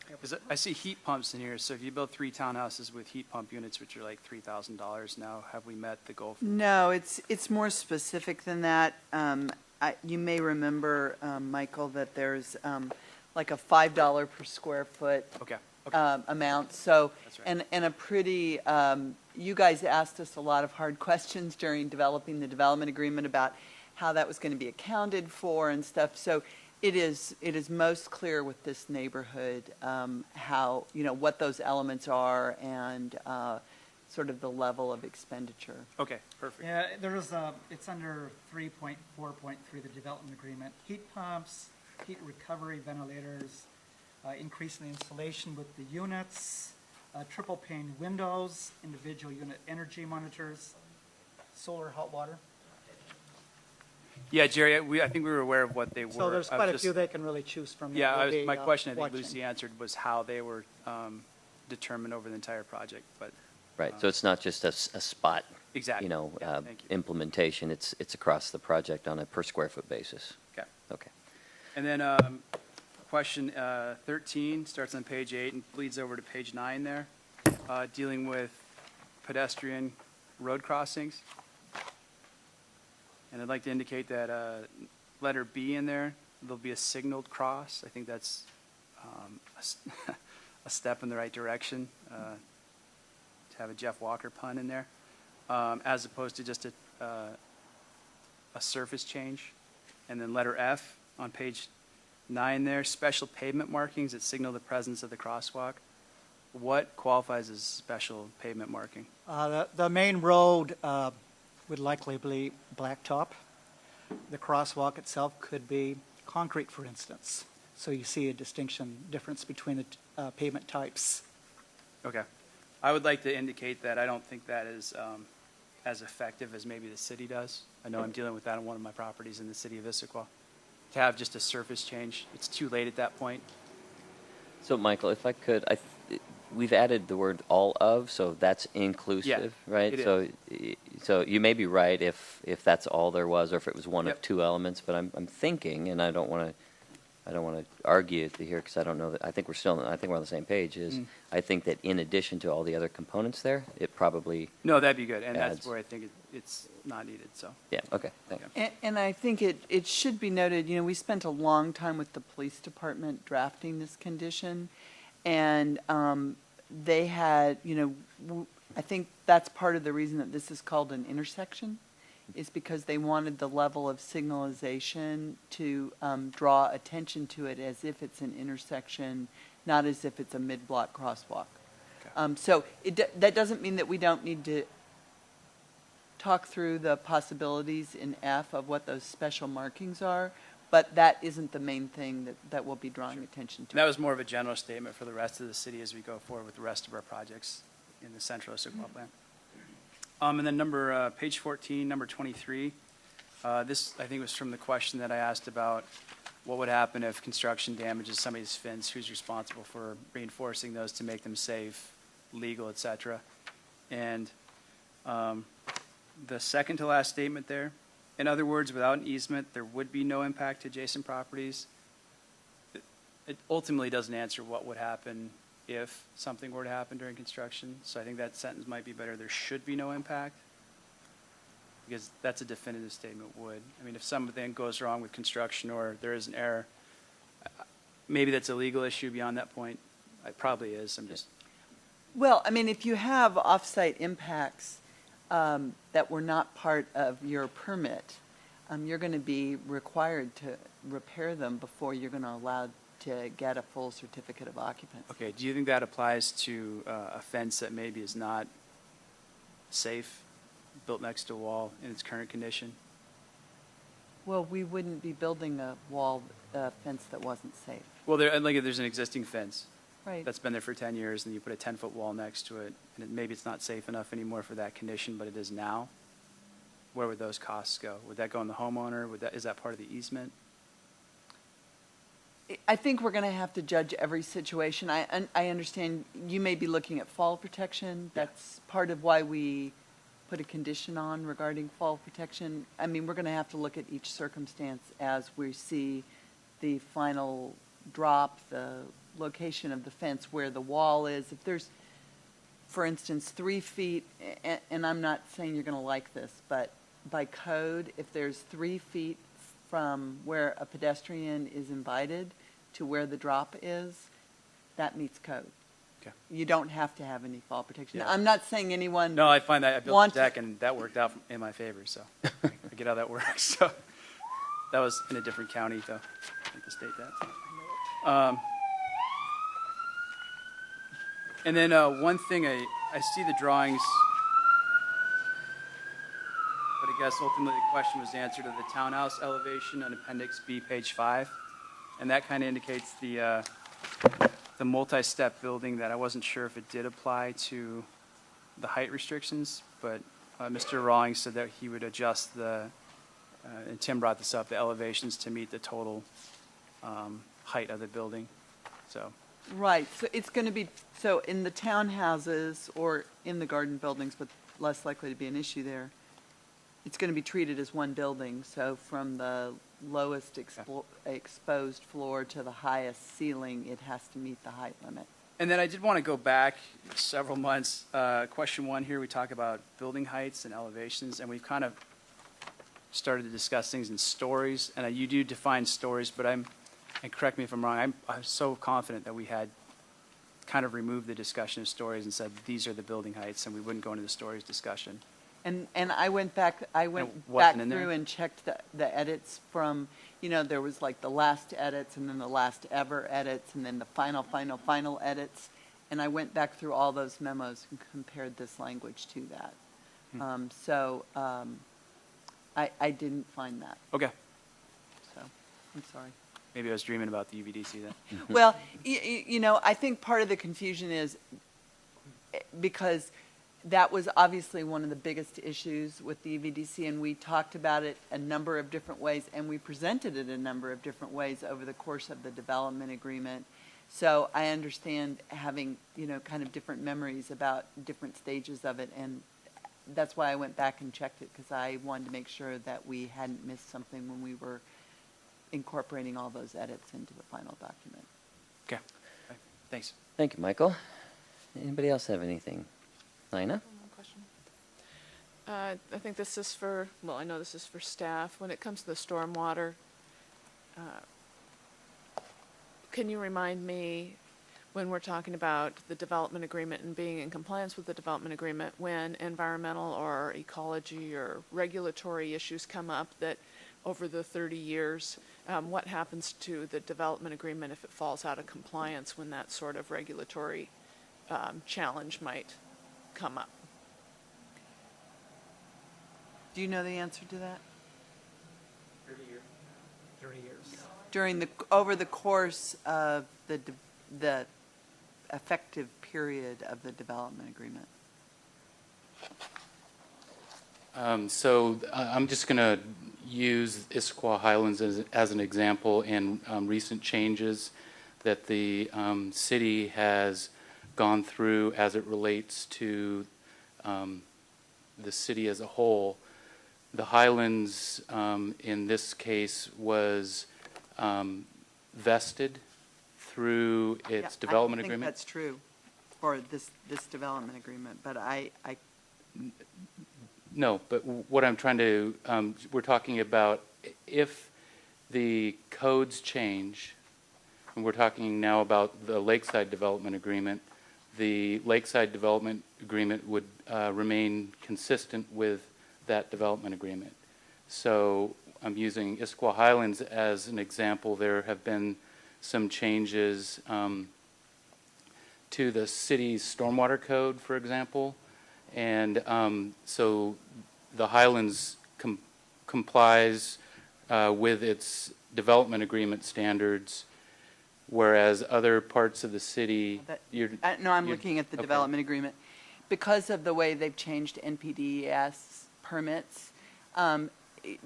S13: Because I see heat pumps in here, so if you build 3 townhouses with heat pump units, which are like $3,000 now, have we met the goal?
S3: No, it's more specific than that. You may remember, Michael, that there's like a $5 per square foot
S13: Okay.
S3: amount. So,
S13: That's right.
S3: and a pretty, you guys asked us a lot of hard questions during developing the development agreement about how that was going to be accounted for and stuff. So it is most clear with this neighborhood how, what those elements are and sort of the level of expenditure.
S13: Okay, perfect.
S5: Yeah, it's under 3.4.3, the development agreement. Heat pumps, heat recovery ventilators, increasing the insulation with the units, triple pane windows, individual unit energy monitors, solar hot water.
S13: Yeah, Jerry, I think we were aware of what they were.
S5: So there's
S13: I was
S5: quite a
S13: just-
S5: few they can really choose from.
S13: Yeah,
S5: That will be,
S13: my question, I think
S5: watching.
S13: Lucy answered, was how they were determined over the entire project, but.
S1: Right, so it's not just a spot,
S13: Exactly. Yeah, thank you.
S1: implementation, it's across the project on a per square foot basis.
S13: Okay.
S1: Okay.
S13: And then question 13 starts on page 8 and bleeds over to page 9 there, dealing with pedestrian road crossings. And I'd like to indicate that letter B in there, there'll be a signaled cross. I think that's a step in the right direction, to have a Jeff Walker pun in there, as opposed to just a surface change. And then letter F on page 9 there, special pavement markings that signal the presence of the crosswalk. What qualifies as special pavement marking?
S5: The main road would likely be blacktop. The crosswalk itself could be concrete, for instance. So you see a difference between the pavement types.
S13: Okay. I would like to indicate that I don't think that is as effective as maybe the city does. I know I'm dealing with that on one of my properties in the city of Issaquah. to have just a surface change. It's too late at that point.
S1: So, Michael, if I could, we've added the word all of, so that's inclusive, right?
S13: it
S1: So, so you may be right if that's all there was, or if it was one
S13: Yep.
S1: of two elements. But I'm thinking, and I don't want to argue it here because I don't know that. I think we're on the same page. I think that in addition to all the other components there, it probably
S13: No, that'd be good, and
S1: adds.
S13: that's where I think it's not needed, so.
S1: yeah. Okay, thanks.
S3: And I think it should be noted, we spent a long time with the police department drafting this condition, and they had, I think that's part of the reason that this is called an intersection, is because they wanted the level of signalization to draw attention to it as if it's an intersection, not as if it's a mid-block crosswalk. So that doesn't mean that we don't need to talk through the possibilities in F of what those special markings are, but that isn't the main thing that we'll be drawing attention to.
S13: And that was more of a general statement for the rest of the city as we go forward with the rest of our projects in the central Issaquah plan. And then page 14, number 23, this I think was from the question that I asked about what would happen if construction damages somebody's fence, who's responsible for reinforcing those to make them safe, legal, et cetera. And the second to last statement there, in other words, without an easement, there would be no impact to adjacent properties. It ultimately doesn't answer what would happen if something were to happen during construction. So I think that sentence might be better. There should be no impact, because that's a definitive statement would. I mean, if something goes wrong with construction or there is an error, maybe that's a legal issue beyond that point. It probably is. I'm just.
S3: Well, I mean, if you have off-site impacts that were not part of your permit, you're going to be required to repair them before you're going to allow to get a full certificate of occupancy.
S13: Okay, do you think that applies to a fence that maybe is not safe, built next to a wall in its current condition?
S3: Well, we wouldn't be building a fence that wasn't safe.
S13: Well, like if there's an existing fence
S3: Right.
S13: that's been there for 10 years, and you put a 10-foot wall next to it, and maybe it's not safe enough anymore for that condition, but it is now, where would those costs go? Would that go on the homeowner? Is that part of the easement?
S3: I think we're going to have to judge every situation. I understand you may be looking at fall protection. That's part of why we put a condition on regarding fall protection. I mean, we're going to have to look at each circumstance as we see the final drop, the location of the fence, where the wall is. If there's, for instance, 3 feet, and I'm not saying you're going to like this, but by code, if there's 3 feet from where a pedestrian is invited to where the drop is, that meets code.
S13: Okay.
S3: You don't have to have any fall protection.
S13: Yeah.
S3: I'm not saying anyone.
S13: No, I find that I built
S3: Want-
S13: the deck, and that worked out in my favor, so I get how that works. So that was in a different county, though. I think to state that. And then one thing, I see the drawings, but I guess ultimately the question was answered of the townhouse elevation on Appendix B, page 5. And that kind of indicates the multi-step building that I wasn't sure if it did apply to the height restrictions, but Mr. Rawlings said that he would adjust and Tim brought this up, the elevations to meet the total height of the building, so.
S3: Right, so it's going to be, so in the townhouses or in the garden buildings, but less likely to be an issue there, it's going to be treated as one building, so from the lowest exposed floor to the highest ceiling, it has to meet the height limit.
S13: And then I did want to go back several months. Question 1 here, we talk about building heights and elevations, and we've kind of started to discuss things in stories, and you do define stories, but and correct me if I'm wrong, I'm so confident that we had kind of removed the discussion of stories and said these are the building heights, and we wouldn't go into the stories discussion.
S3: And I went back
S13: wasn't in there?
S3: through and checked the edits from, there was like the last edits and then the last ever edits and then the final edits. And I went back through all those memos and compared this language to that. I didn't find that,
S13: Okay.
S3: so I'm sorry.
S13: Maybe I was dreaming about the UVDC then.
S3: Well, I think part of the confusion is because that was obviously one of the biggest issues with the EVDC, and we talked about it a number of different ways, and we presented it a number of different ways over the course of the development agreement. So I understand having, kind of different memories about different stages of it, and that's why I went back and checked it, because I wanted to make sure that we hadn't missed something when we were incorporating all those edits into the final document.
S13: Okay, thanks.
S1: Thank you, Michael. Anybody else have anything? Lina?
S14: One more question. I think this is for, well, I know this is for staff. When it comes to the stormwater, can you remind me, when we're talking about the development agreement and being in compliance with the development agreement, when environmental or ecology or regulatory issues come up that over the 30 years, what happens to the development agreement if it falls out of compliance when that sort of regulatory challenge might come up?
S3: Do you know the answer to that?
S5: 30 years.
S3: Over the course of the effective period of the development agreement.
S11: So I'm just going to use Issaquah Highlands as an example in recent changes that the city has gone through as it relates to the city as a whole. The Highlands, in this case, was vested through its development agreement.
S3: I think that's true for this development agreement, but
S11: No, but what I'm trying to, we're talking about if the codes change, and we're talking now about the Lakeside development agreement, the Lakeside development agreement would remain consistent with that development agreement. So I'm using Issaquah Highlands as an example. There have been some changes to the city's stormwater code, for example. And so the Highlands complies with its development agreement standards, whereas other parts of the city...
S3: No, I'm looking at the development agreement. Because of the way they've changed NPDES permits,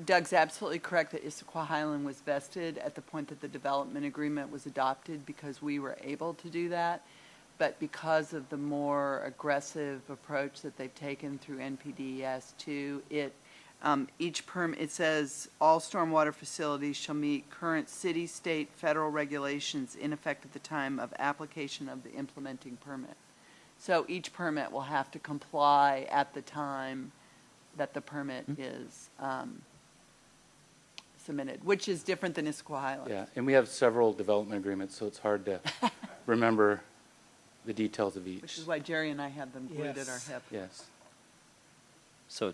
S3: Doug's absolutely correct that Issaquah Highland was vested at the point that the development agreement was adopted, because we were able to do that. But because of the more aggressive approach that they've taken through NPDES 2, it says all stormwater facilities shall meet current city, state, federal regulations in effect at the time of application of the implementing permit. So each permit will have to comply at the time that the permit is submitted, which is different than Issaquah Highlands.
S11: Yeah, and we have several development agreements, so it's hard to remember the details of each.
S3: Which is why Jerry and I had them glued at our hip.
S11: Yes.
S1: So,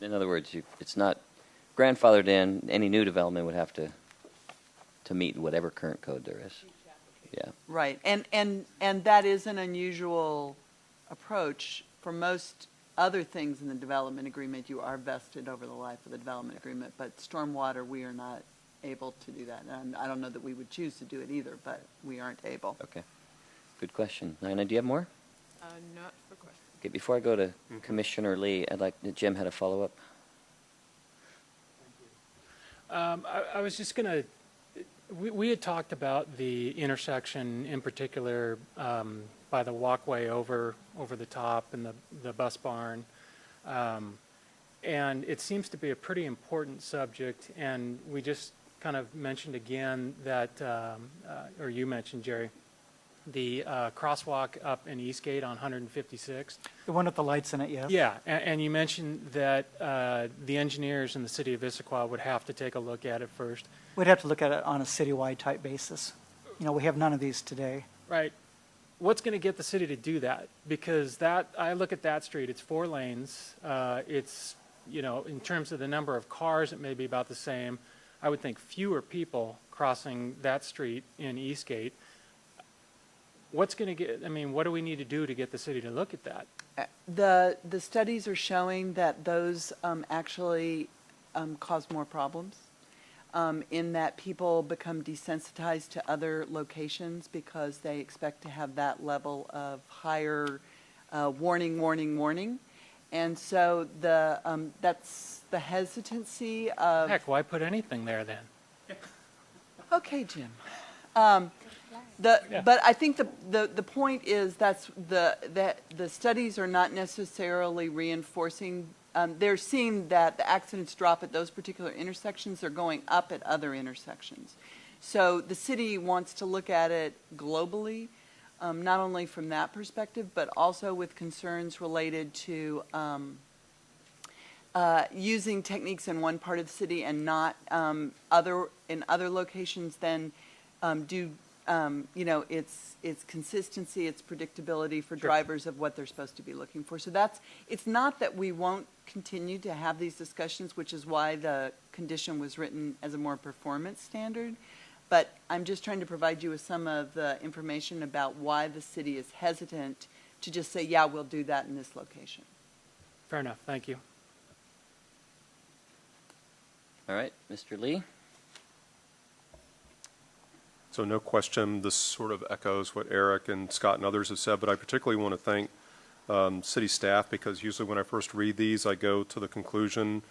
S1: in other words, it's not grandfathered in. Any new development would have to meet whatever current code there is. Yeah.
S3: Right, and that is an unusual approach. For most other things in the development agreement, you are vested over the life of the development agreement, but stormwater, we are not able to do that. And I don't know that we would choose to do it either, but we aren't able.
S1: Okay. Good question. Nina, do you have more?
S14: Not for questions.
S1: Okay, before I go to Commissioner Lee, Jim had a follow-up.
S12: I was just going to, we had talked about the intersection in particular by the walkway over the top and the bus barn. And it seems to be a pretty important subject, and we just kind of mentioned again that, or you mentioned, Jerry, the crosswalk up in Eastgate on 156th.
S5: The one with the lights in it, yes.
S12: Yeah, and you mentioned that the engineers in the city of Issaquah would have to take a look at it first.
S5: We'd have to look at it on a citywide type basis. We have none of these today.
S12: Right. What's going to get the city to do that? Because I look at that street, it's 4 lanes. It's, in terms of the number of cars, it may be about the same. I would think fewer people crossing that street in Eastgate. What's going to get, what do we need to do to get the city to look at that?
S3: The studies are showing that those actually cause more problems, in that people become desensitized to other locations because they expect to have that level of higher warning, warning, warning. And so that's the hesitancy of.
S12: Heck, why put anything there then?
S3: Okay, Jim. But I think the point is that the studies are not necessarily reinforcing. They're seeing that the accidents drop at those particular intersections. They're going up at other intersections. So the city wants to look at it globally, not only from that perspective, but also with concerns related to using techniques in one part of the city and not in other locations. Then its consistency, its predictability for drivers of what they're supposed to be looking for. So it's not that we won't continue to have these discussions, which is why the condition was written as a more performance standard. But I'm just trying to provide you with some of the information about why the city is hesitant to just say, yeah, we'll do that in this location.
S12: Fair enough. Thank you.
S1: All right, Mr. Lee?
S4: So no question, this sort of echoes what Eric and Scott and others have said, but I particularly want to thank city staff, because usually when I first read these, I go to the conclusion,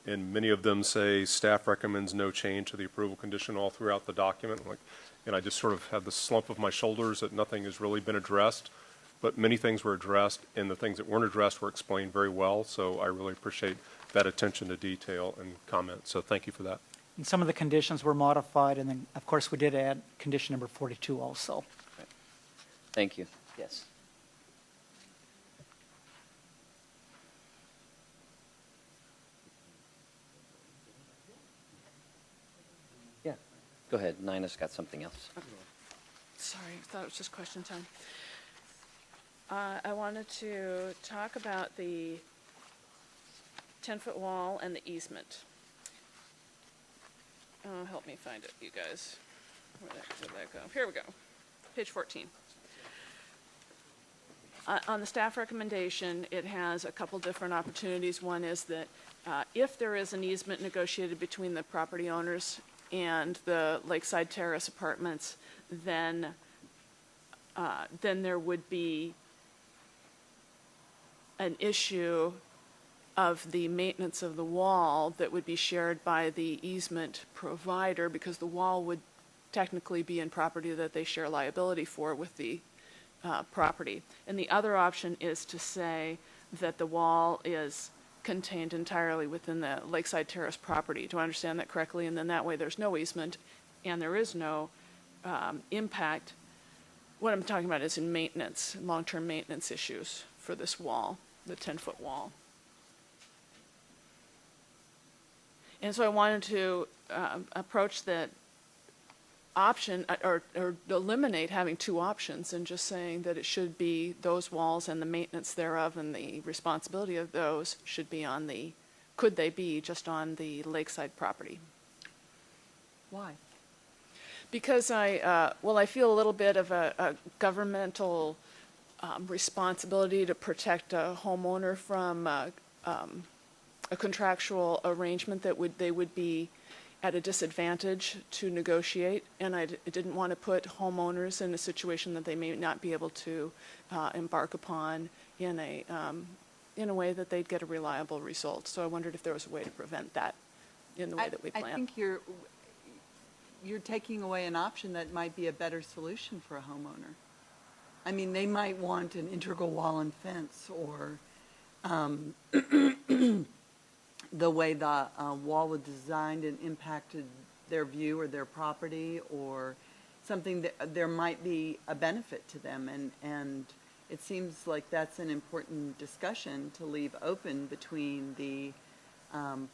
S4: and many of them say staff recommends no change to the approval condition all throughout the document. And I just sort of have the slump of my shoulders that nothing has really been addressed, but many things were addressed, and the things that weren't addressed were explained very well. So I really appreciate that attention to detail and comment. So thank you for that.
S5: And some of the conditions were modified, and then, of course, we did add condition number 42 also.
S1: Thank you. Yes. Yeah. Go ahead. Nina's got something else.
S14: Sorry, I thought it was just question time. I wanted to talk about the 10-foot wall and the easement. Oh, help me find it, you guys. Where'd that go? Here we go. Page 14. On the staff recommendation, it has a couple different opportunities. One is that if there is an easement negotiated between the property owners and the Lakeside Terrace apartments, then there would be an issue of the maintenance of the wall that would be shared by the easement provider, because the wall would technically be in property that they share liability for with the property. And the other option is to say that the wall is contained entirely within the Lakeside Terrace property. Do I understand that correctly? And then that way there's no easement and there is no impact. What I'm talking about is in maintenance, long-term maintenance issues for this wall, the 10-foot wall. And so I wanted to approach that option or eliminate having two options and just saying that it should be those walls and the maintenance thereof and the responsibility of those should be on the, could they be just on the Lakeside property?
S3: Why?
S14: Because I feel a little bit of a governmental responsibility to protect a homeowner from a contractual arrangement that they would be at a disadvantage to negotiate, and I didn't want to put homeowners in a situation that they may not be able to embark upon in a way that they'd get a reliable result. So I wondered if there was a way to prevent that in the way that we plan.
S3: I think you're taking away an option that might be a better solution for a homeowner. I mean, they might want an integral wall and fence, or the way the wall was designed and impacted their view or their property, or something that there might be a benefit to them. And it seems like that's an important discussion to leave open between the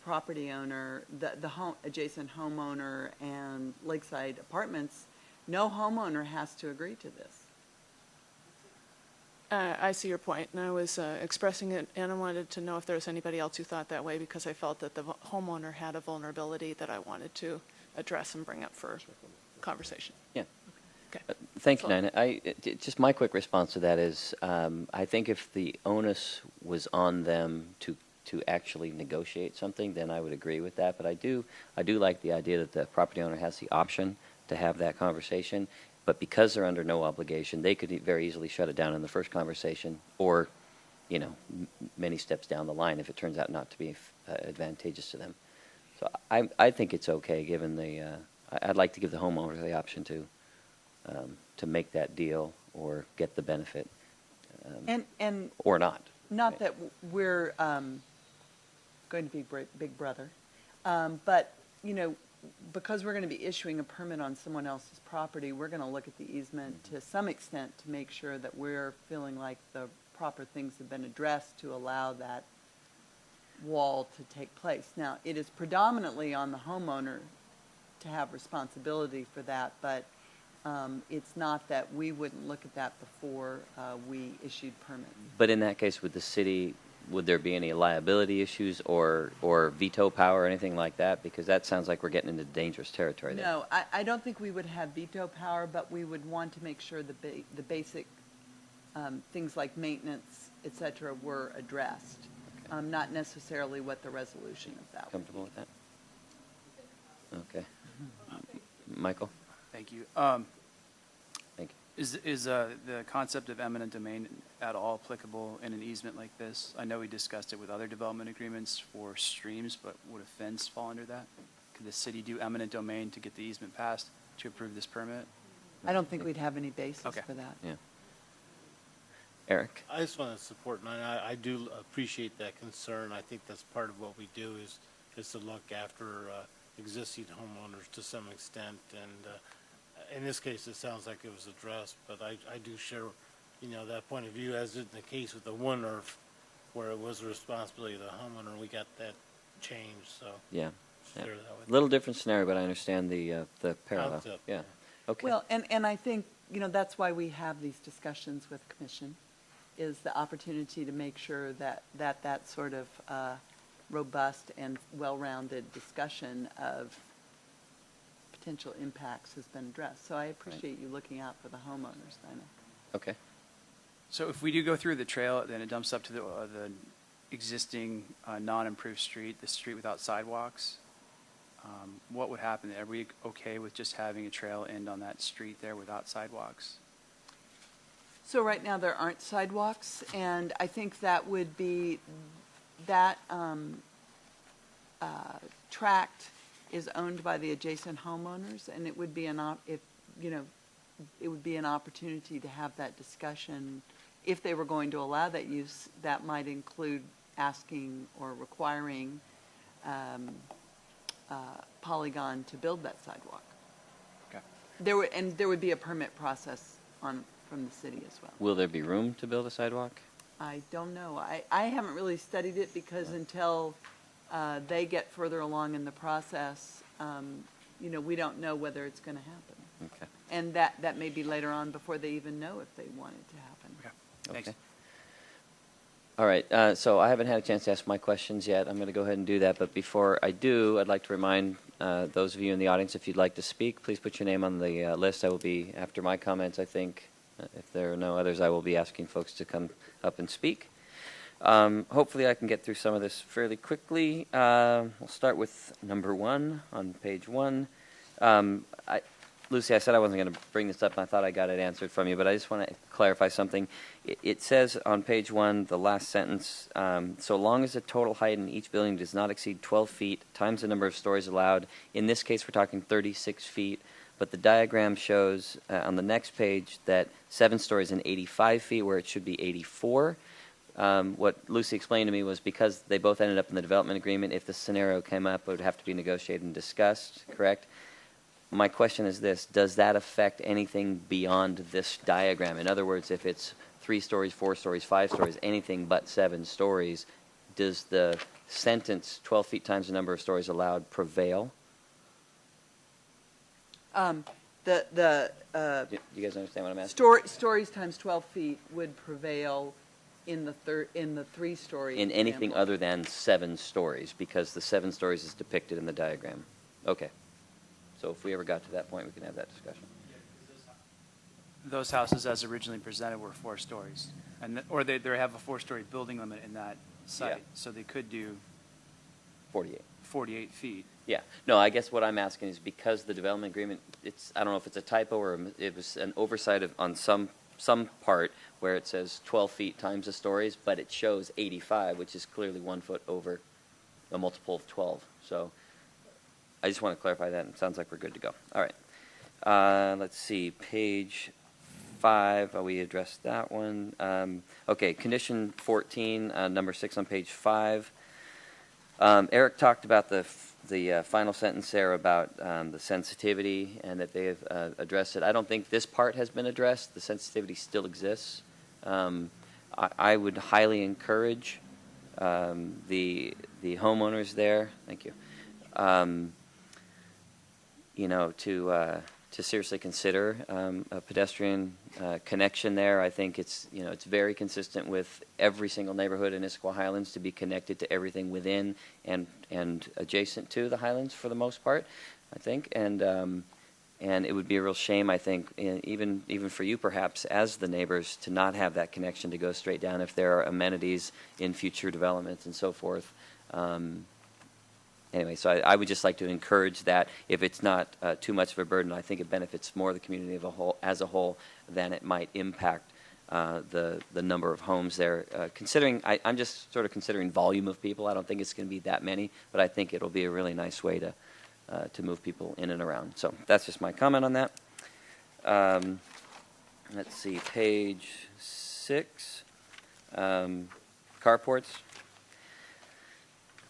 S3: property owner, the adjacent homeowner, and Lakeside Apartments. No homeowner has to agree to this.
S14: I see your point, and I was expressing it, and I wanted to know if there was anybody else who thought that way, because I felt that the homeowner had a vulnerability that I wanted to address and bring up for conversation.
S1: Yeah.
S14: Okay.
S1: Thank you, Nina. Just my quick response to that is, I think if the onus was on them to actually negotiate something, then I would agree with that. But I do like the idea that the property owner has the option to have that conversation. but because they're under no obligation, they could very easily shut it down in the first conversation, or, you know, many steps down the line if it turns out not to be advantageous to them. So I think it's okay, given the, I'd like to give the homeowner the option to make that deal or get the benefit,
S3: And
S1: or not.
S3: not that we're going to be big brother, but, you know, because we're going to be issuing a permit on someone else's property, we're going to look at the easement to some extent to make sure that we're feeling like the proper things have been addressed to allow that wall to take place. Now, it is predominantly on the homeowner to have responsibility for that, but it's not that we wouldn't look at that before we issued permits.
S1: But in that case, with the city, would there be any liability issues or veto power or anything like that? Because that sounds like we're getting into dangerous territory there.
S3: No, I don't think we would have veto power, but we would want to make sure the basic things like maintenance, et cetera, were addressed.
S1: Okay.
S3: Not necessarily what the resolution of that would
S1: Comfortable
S3: be.
S1: with that? Okay. Michael?
S13: Thank you.
S1: Thank you.
S13: Is the concept of eminent domain at all applicable in an easement like this? I know we discussed it with other development agreements for streams, but would a fence fall under that? Could the city do eminent domain to get the easement passed to approve this permit?
S3: I don't think we'd have any basis
S13: Okay.
S3: for that.
S1: Yeah. Eric?
S8: I just want to support, and I do appreciate that concern. I think that's part of what we do is to look after existing homeowners to some extent. And in this case, it sounds like it was addressed, but I do share, you know, that point of view, as in the case with the one earth, where it was the responsibility of the homeowner, and we got that changed. So
S1: Yeah.
S8: share that with
S1: Little different scenario, but I understand the parallel.
S8: Concept,
S1: Yeah. Okay.
S3: Well, and I think, you know, that's why we have these discussions with commission, is the opportunity to make sure that sort of robust and well-rounded discussion of potential impacts has been addressed. So I appreciate you looking out for the homeowners, Dinah.
S1: Okay.
S13: So if we do go through the trail, then it dumps up to the existing non-improved street, the street without sidewalks. What would happen? Are we okay with just having a trail end on that street there without sidewalks?
S3: So right now, there aren't sidewalks, and I think that would be, that tract is owned by the adjacent homeowners, and it would be it would be an opportunity to have that discussion. If they were going to allow that use, that might include asking or requiring Polygon to build that sidewalk.
S13: Okay.
S3: There would be a permit process from the city as well.
S1: Will there be room to build a sidewalk?
S3: I don't know. I haven't really studied it because until they get further along in the process, you know, we don't know whether it's going to happen.
S1: Okay.
S3: And that may be later on before they even know if they want it to happen.
S13: Okay. Thanks.
S1: Okay. All right, so I haven't had a chance to ask my questions yet. I'm going to go ahead and do that, but before I do, I'd like to remind those of you in the audience, if you'd like to speak, please put your name on the list. I will be, after my comments, I think, if there are no others, I will be asking folks to come up and speak. Hopefully I can get through some of this fairly quickly. We'll start with number 1 on page 1. Lucy, I said I wasn't going to bring this up, and I thought I got it answered from you, but I just want to clarify something. It says on page 1, the last sentence, so long as the total height in each building does not exceed 12 feet times the number of stories allowed. In this case, we're talking 36 feet, but the diagram shows on the next page that 7 stories and 85 feet, where it should be 84. What Lucy explained to me was because they both ended up in the development agreement, if the scenario came up, it would have to be negotiated and discussed, correct? My question is this: does that affect anything beyond this diagram? In other words, if it's 3 stories, 4 stories, 5 stories, anything but 7 stories, does the sentence 12 feet times the number of stories allowed prevail? Do you guys understand what I'm asking?
S3: Stories times 12 feet would prevail in the 3-story
S1: In anything
S3: example.
S1: other than 7 stories, because the 7 stories is depicted in the diagram. Okay. So if we ever got to that point, we can have that discussion.
S13: Those houses as originally presented were 4 stories, or they have a 4-story building limit in that site,
S1: Yeah.
S13: so they could do
S1: 48.
S13: 48 feet.
S1: Yeah. No, I guess what I'm asking is because the development agreement, I don't know if it's a typo or it was an oversight on some part where it says 12 feet times the stories, but it shows 85, which is clearly 1 foot over a multiple of 12. So I just want to clarify that, and it sounds like we're good to go. All right. Let's see, page 5, we addressed that one. Okay, condition 14, number 6 on page 5. Eric talked about the final sentence there about the sensitivity and that they have addressed it. I don't think this part has been addressed. The sensitivity still exists. I would highly encourage the homeowners there. Thank you. To seriously consider a pedestrian connection there. I think it's very consistent with every single neighborhood in Issaquah Highlands to be connected to everything within and adjacent to the Highlands for the most part, I think. And it would be a real shame, I think, even for you perhaps as the neighbors to not have that connection to go straight down if there are amenities in future developments and so forth. Anyway, so I would just like to encourage that if it's not too much of a burden, I think it benefits more the community as a whole than it might impact the number of homes there. Considering, I'm just sort of considering volume of people. I don't think it's going to be that many, but I think it'll be a really nice way to move people in and around. So that's just my comment on that. Let's see, page 6, carports.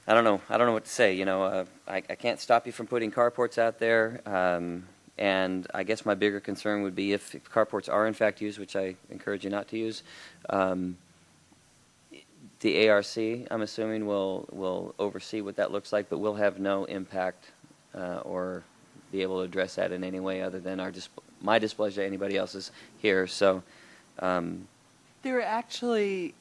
S1: I don't know what to say. I can't stop you from putting carports out there. And I guess my bigger concern would be if carports are in fact used, which I encourage you not to use. The ARC, I'm assuming, will oversee what that looks like, but we'll have no impact or be able to address that in any way other than my displeasure to anybody else's here. So
S3: there actually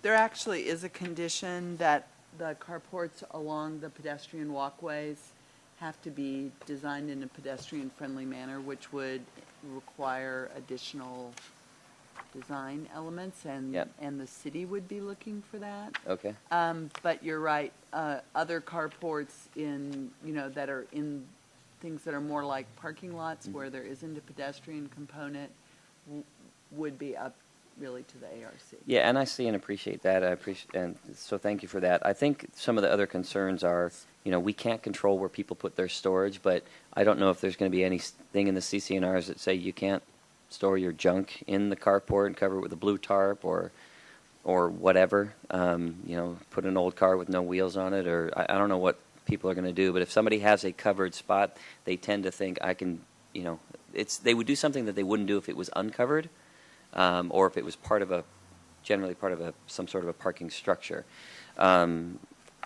S3: is a condition that the carports along the pedestrian walkways have to be designed in a pedestrian-friendly manner, which would require additional design elements, and
S1: Yep.
S3: and the city would be looking for that.
S1: Okay.
S3: But you're right. Other carports that are in things that are more like parking lots where there isn't a pedestrian component would be up really to the ARC.
S1: Yeah, and I see and appreciate that. And so thank you for that. I think some of the other concerns are, we can't control where people put their storage, but I don't know if there's going to be anything in the CCNRs that say you can't store your junk in the carport and cover it with a blue tarp or whatever. Put an old car with no wheels on it, or I don't know what people are going to do. But if somebody has a covered spot, they tend to think they would do something that they wouldn't do if it was uncovered. Or if it was generally part of some sort of a parking structure. And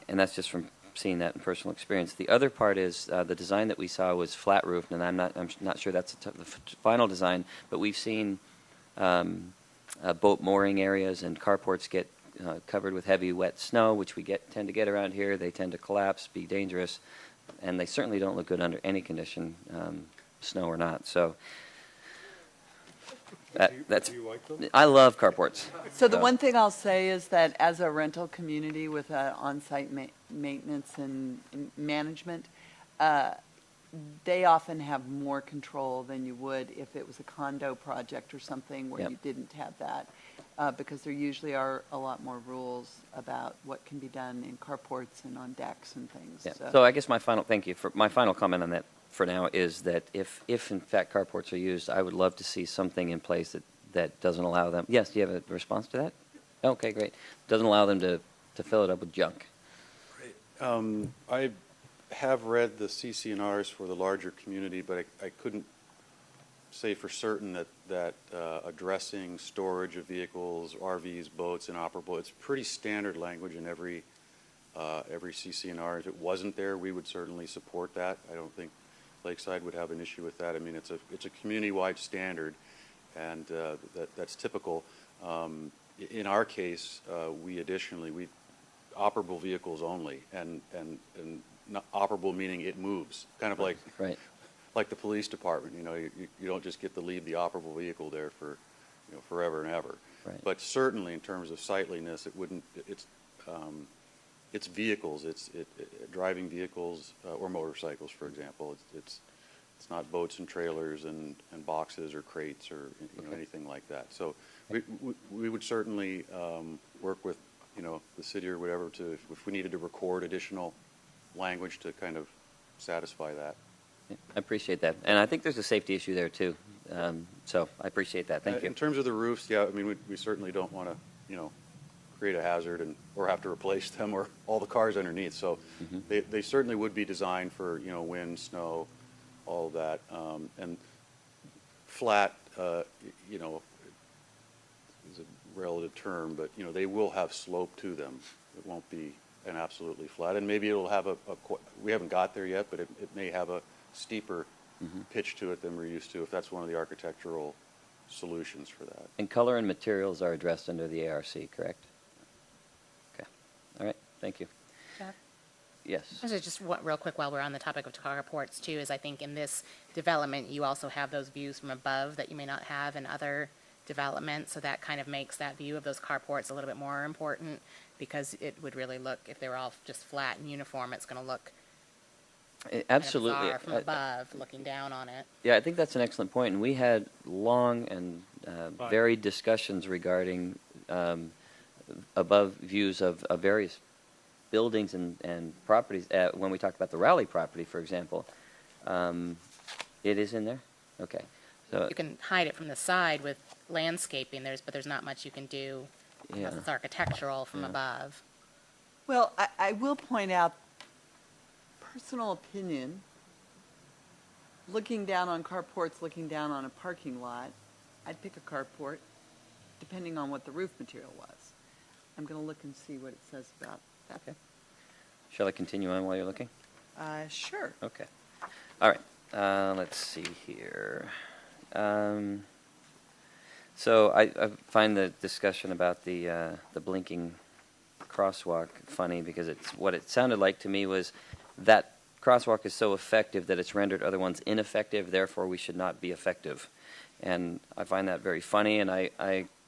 S1: that's just from seeing that in personal experience. The other part is the design that we saw was flat roofed, and I'm not sure that's the final design, but we've seen boat mooring areas and carports get covered with heavy wet snow, which we tend to get around here. They tend to collapse, be dangerous, and they certainly don't look good under any condition, snow or not. So. Do you like them? I love carports.
S3: So the one thing I'll say is that as a rental community with on-site maintenance and management, they often have more control than you would if it was a condo project or something where
S1: Yep.
S3: you didn't have that, because there usually are a lot more rules about what can be done in carports and on decks and things.
S1: Yeah. So I guess my final comment on that for now is that if in fact carports are used, I would love to see something in place that doesn't allow them. Yes, do you have a response to that? Okay, great. Doesn't allow them to fill it up with junk.
S9: Great. I have read the CCNRs for the larger community, but I couldn't say for certain that addressing storage of vehicles, RVs, boats, inoperable, it's pretty standard language in every CCNR. If it wasn't there, we would certainly support that. I don't think Lakeside would have an issue with that. I mean, it's a community-wide standard, and that's typical. In our case, we operable vehicles only, and not operable meaning it moves, kind of like
S1: Right.
S9: like the police department. You don't just get to leave the operable vehicle there for forever and ever.
S1: Right.
S9: But certainly in terms of sightliness, it's vehicles, driving vehicles or motorcycles, for example. It's not boats and trailers and boxes or crates or anything like that. So we would certainly work with the city or whatever to if we needed to record additional language to kind of satisfy that.
S1: I appreciate that, and I think there's a safety issue there too. So I appreciate that. Thank you.
S9: In terms of the roofs, yeah, I mean we certainly don't want to create a hazard or have to replace them or all the cars underneath. So they certainly would be designed for wind, snow, all of that, and flat. Is a relative term, but they will have slope to them. It won't be an absolutely flat, and maybe it'll have we haven't got there yet, but it may have a steeper pitch to it than we're used to, if that's one of the architectural solutions for that.
S1: And color and materials are addressed under the ARC, correct? Okay. All right. Thank you.
S6: Jeff?
S1: Yes.
S6: Just real quick while we're on the topic of carports too, is I think in this development you also have those views from above that you may not have in other developments, so that kind of makes that view of those carports a little bit more important, because it would really look, if they were all just flat and uniform, it's going to look
S1: absolutely
S6: kind of bizarre from above looking down on it.
S1: Yeah, I think that's an excellent point, and we had long and varied discussions regarding above views of various buildings and properties. When we talked about the Raleigh property, for example, it is in there. Okay, so
S6: you can hide it from the side with landscaping. But there's not much you can do.
S1: Yeah.
S6: It's architectural from above.
S3: Well, I will point out, personal opinion, looking down on carports, looking down on a parking lot, I'd pick a carport, depending on what the roof material was. I'm going to look and see what it says about that.
S1: Okay. Shall I continue on while you're looking?
S3: Sure.
S1: Okay. All right. Let's see here. So I find the discussion about the blinking crosswalk funny, because what it sounded like to me was that crosswalk is so effective that it's rendered other ones ineffective, therefore we should not be effective. And I find that very funny, and I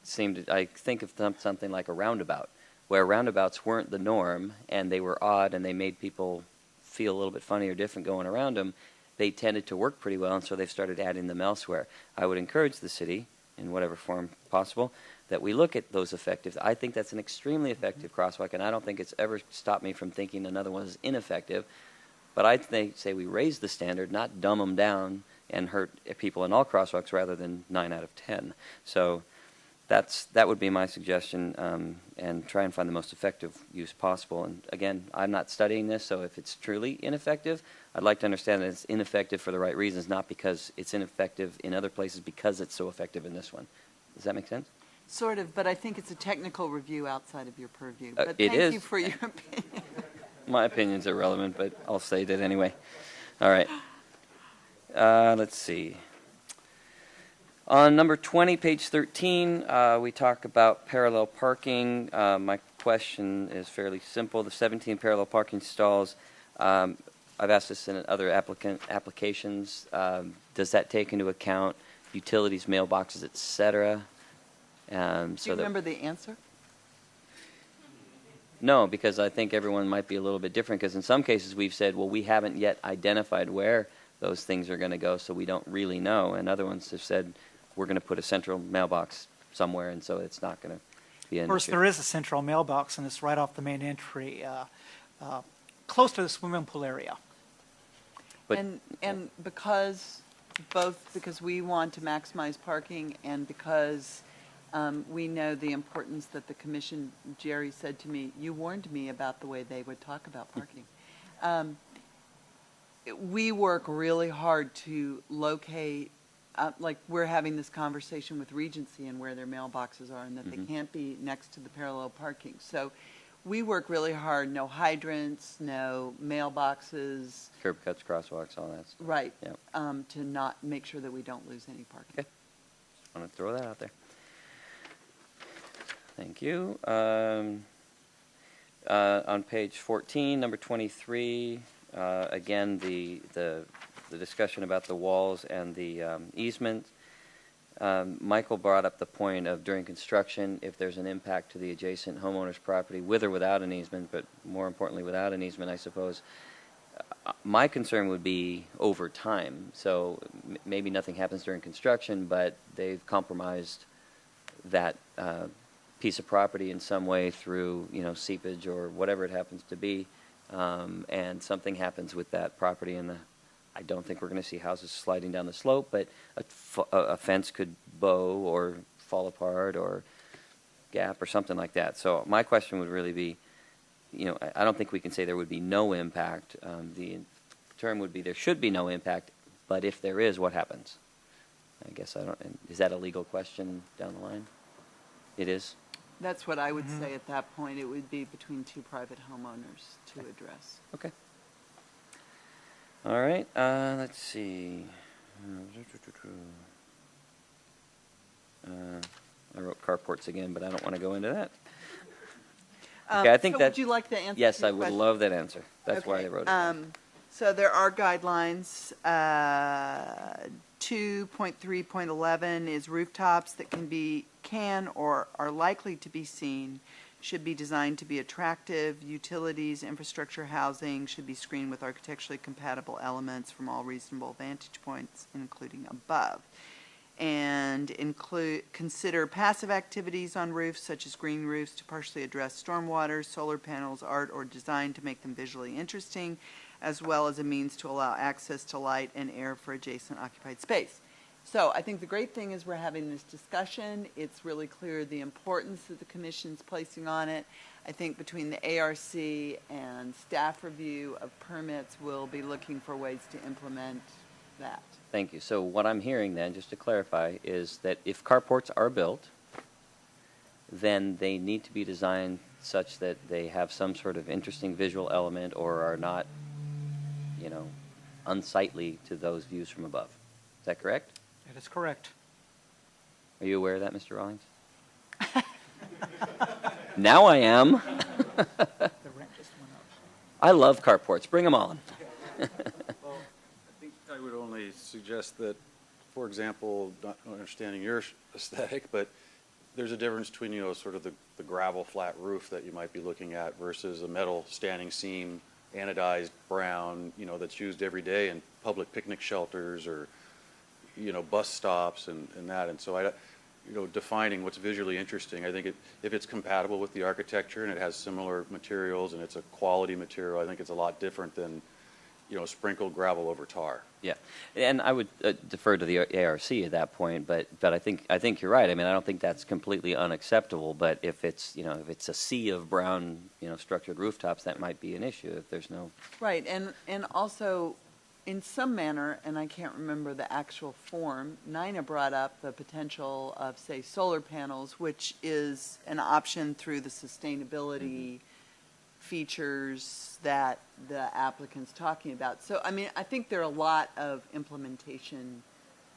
S1: think of something like a roundabout, where roundabouts weren't the norm and they were odd and they made people feel a little bit funny or different going around them. They tended to work pretty well, and so they've started adding them elsewhere. I would encourage the city, in whatever form possible, that we look at those effective. I think that's an extremely effective crosswalk, and I don't think it's ever stopped me from thinking another one is ineffective. But I'd say we raise the standard, not dumb them down and hurt people in all crosswalks rather than 9 out of 10. So that would be my suggestion, and try and find the most effective use possible. And again, I'm not studying this, so if it's truly ineffective, I'd like to understand that it's ineffective for the right reasons, not because it's ineffective in other places because it's so effective in this one. Does that make sense?
S3: Sort of, but I think it's a technical review outside of your purview. But
S1: It
S3: thank
S1: is.
S3: you for your opinion.
S1: My opinion's irrelevant, but I'll say that anyway. All right. Let's see. On number 20, page 13, we talk about parallel parking. My question is fairly simple. The 17 parallel parking stalls, I've asked this in other applications. Does that take into account utilities, mailboxes, et cetera?
S3: Do you remember the answer?
S1: No, because I think everyone might be a little bit different, because in some cases we've said, well, we haven't yet identified where those things are going to go, so we don't really know. And other ones have said, we're going to put a central mailbox somewhere, and so it's not going to be an issue.
S5: Of course, there is a central mailbox, and it's right off the main entry, close to the swimming pool area.
S1: But,
S3: and because we want to maximize parking, and because we know the importance that the commission, Jerry said to me, you warned me about the way they would talk about parking. We work really hard to locate, like we're having this conversation with Regency and where their mailboxes are, and that they can't be next to the parallel parking. So we work really hard, no hydrants, no mailboxes.
S1: curb cuts, crosswalks, all that stuff.
S3: Right.
S1: Yep.
S3: To not make sure that we don't lose any parking.
S1: Okay. I want to throw that out there. Thank you. On page 14, number 23, again, the discussion about the walls and the easement. Michael brought up the point of during construction, if there's an impact to the adjacent homeowner's property, with or without an easement, but more importantly without an easement, I suppose. My concern would be over time. So maybe nothing happens during construction, but they've compromised that piece of property in some way through, seepage or whatever it happens to be, and something happens with that property in the. I don't think we're going to see houses sliding down the slope, but a fence could bow or fall apart or gap or something like that. So my question would really be, I don't think we can say there would be no impact. The term would be there should be no impact, but if there is, what happens? I guess I don't. Is that a legal question down the line? It is.
S3: That's what I would say at that point. It would be between two private homeowners to address.
S1: Okay. All right. Let's see. I wrote carports again, but I don't want to go into that. Okay, I think
S3: so
S1: that.
S3: Would you like the answer?
S1: Yes,
S3: to your
S1: I would
S3: question?
S1: love that answer. That's
S3: Okay,
S1: why I wrote it.
S3: So there are guidelines. 2.3.11 is rooftops that can or are likely to be seen should be designed to be attractive. Utilities, infrastructure, housing should be screened with architecturally compatible elements from all reasonable vantage points, including above. And consider passive activities on roofs, such as green roofs, to partially address stormwater, solar panels, art, or design to make them visually interesting, as well as a means to allow access to light and air for adjacent occupied space. So I think the great thing is we're having this discussion. It's really clear the importance that the commission's placing on it. I think between the ARC and staff review of permits, we'll be looking for ways to implement that.
S1: Thank you. So what I'm hearing then, just to clarify, is that if carports are built, then they need to be designed such that they have some sort of interesting visual element or are not, unsightly to those views from above. Is that correct?
S5: That is correct.
S1: Are you aware of that, Mr. Rawlings? Now I am.
S5: The rent just went up.
S1: I love carports. Bring them on.
S9: Well, I think I would only suggest that, for example, not understanding your aesthetic, but there's a difference between, sort of the gravel flat roof that you might be looking at versus a metal standing seam, anodized brown, that's used every day in public picnic shelters or, bus stops and that. And so defining what's visually interesting, I think if it's compatible with the architecture and it has similar materials and it's a quality material, I think it's a lot different than, sprinkled gravel over tar.
S1: Yeah, and I would defer to the ARC at that point, but I think you're right. I mean, I don't think that's completely unacceptable. But if it's if it's a sea of brown structured rooftops, that might be an issue if there's no
S3: Right, and also in some manner, and I can't remember the actual form, Nina brought up the potential of, say, solar panels, which is an option through the sustainability features that the applicant's talking about. So, I mean, I think there are a lot of implementation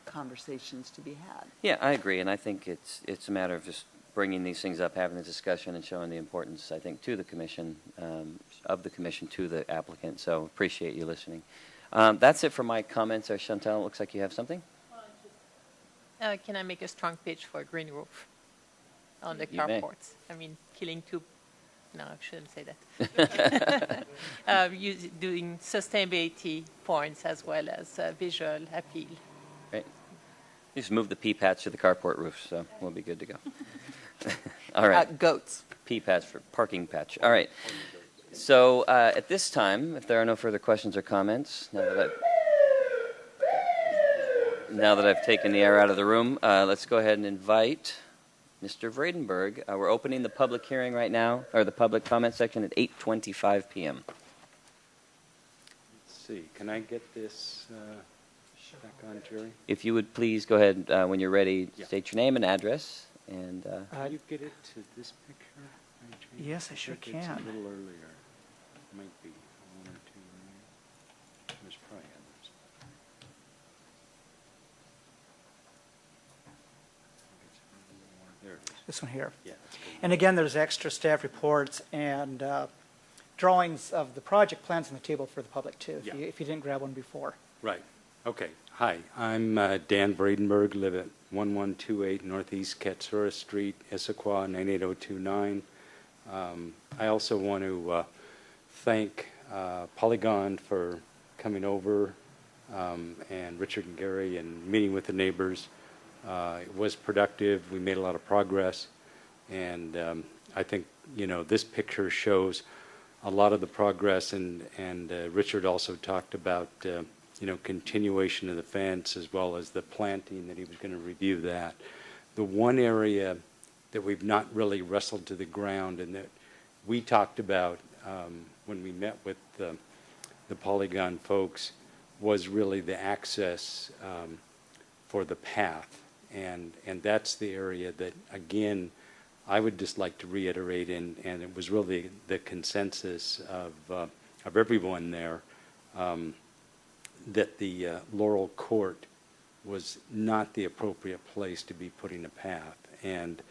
S3: conversations to be had.
S1: Yeah, I agree, and I think it's a matter of just bringing these things up, having the discussion, and showing the importance, I think, to the commission, of the commission to the applicant. So appreciate you listening. That's it for my comments. Chantal, it looks like you have something.
S2: Can I make a strong pitch for a green roof on the
S1: You may.
S2: carports? I mean, killing two. No, I shouldn't say that. Doing sustainability points as well as visual appeal.
S1: Right. You just move the pea patch to the carport roof, so we'll be good to go. All right.
S3: Goats.
S1: Pea patch for parking patch. All right. So at this time, if there are no further questions or comments, now that I've taken the air out of the room, let's go ahead and invite Mr. Vredenberg. We're opening the public hearing right now, or the public comment section at 8:25 p.m.
S15: Let's see, can I get this back on, Jerry?
S1: If you would please go ahead when you're ready,
S15: Yeah.
S1: state your name and address. And
S15: Can you get it to this picture?
S5: Yes, I sure
S15: It's a
S5: can.
S15: little earlier. Might be one or two. There's probably others. There it is.
S5: This one here.
S15: Yeah. that's good.
S5: And again, there's extra staff reports and drawings of the project plans on the table for the public too,
S15: Yeah.
S5: if you didn't grab one before.
S15: Right. Okay, hi, I'm Dan Bradenberg, live at 1128 Northeast Katsura Street, Issaquah, 98029. I also want to thank Polygon for coming over, and Richard and Gary, and meeting with the neighbors. It was productive. We made a lot of progress, and I think, you know, this picture shows a lot of the progress, and Richard also talked about you know, continuation of the fence as well as the planting, that he was going to review that. The one area that we've not really wrestled to the ground and that we talked about when we met with the Polygon folks was really the access for the path. And that's the area that, again, I would just like to reiterate, and it was really the consensus of everyone there, that the Laurel Court was not the appropriate place to be putting a path. And,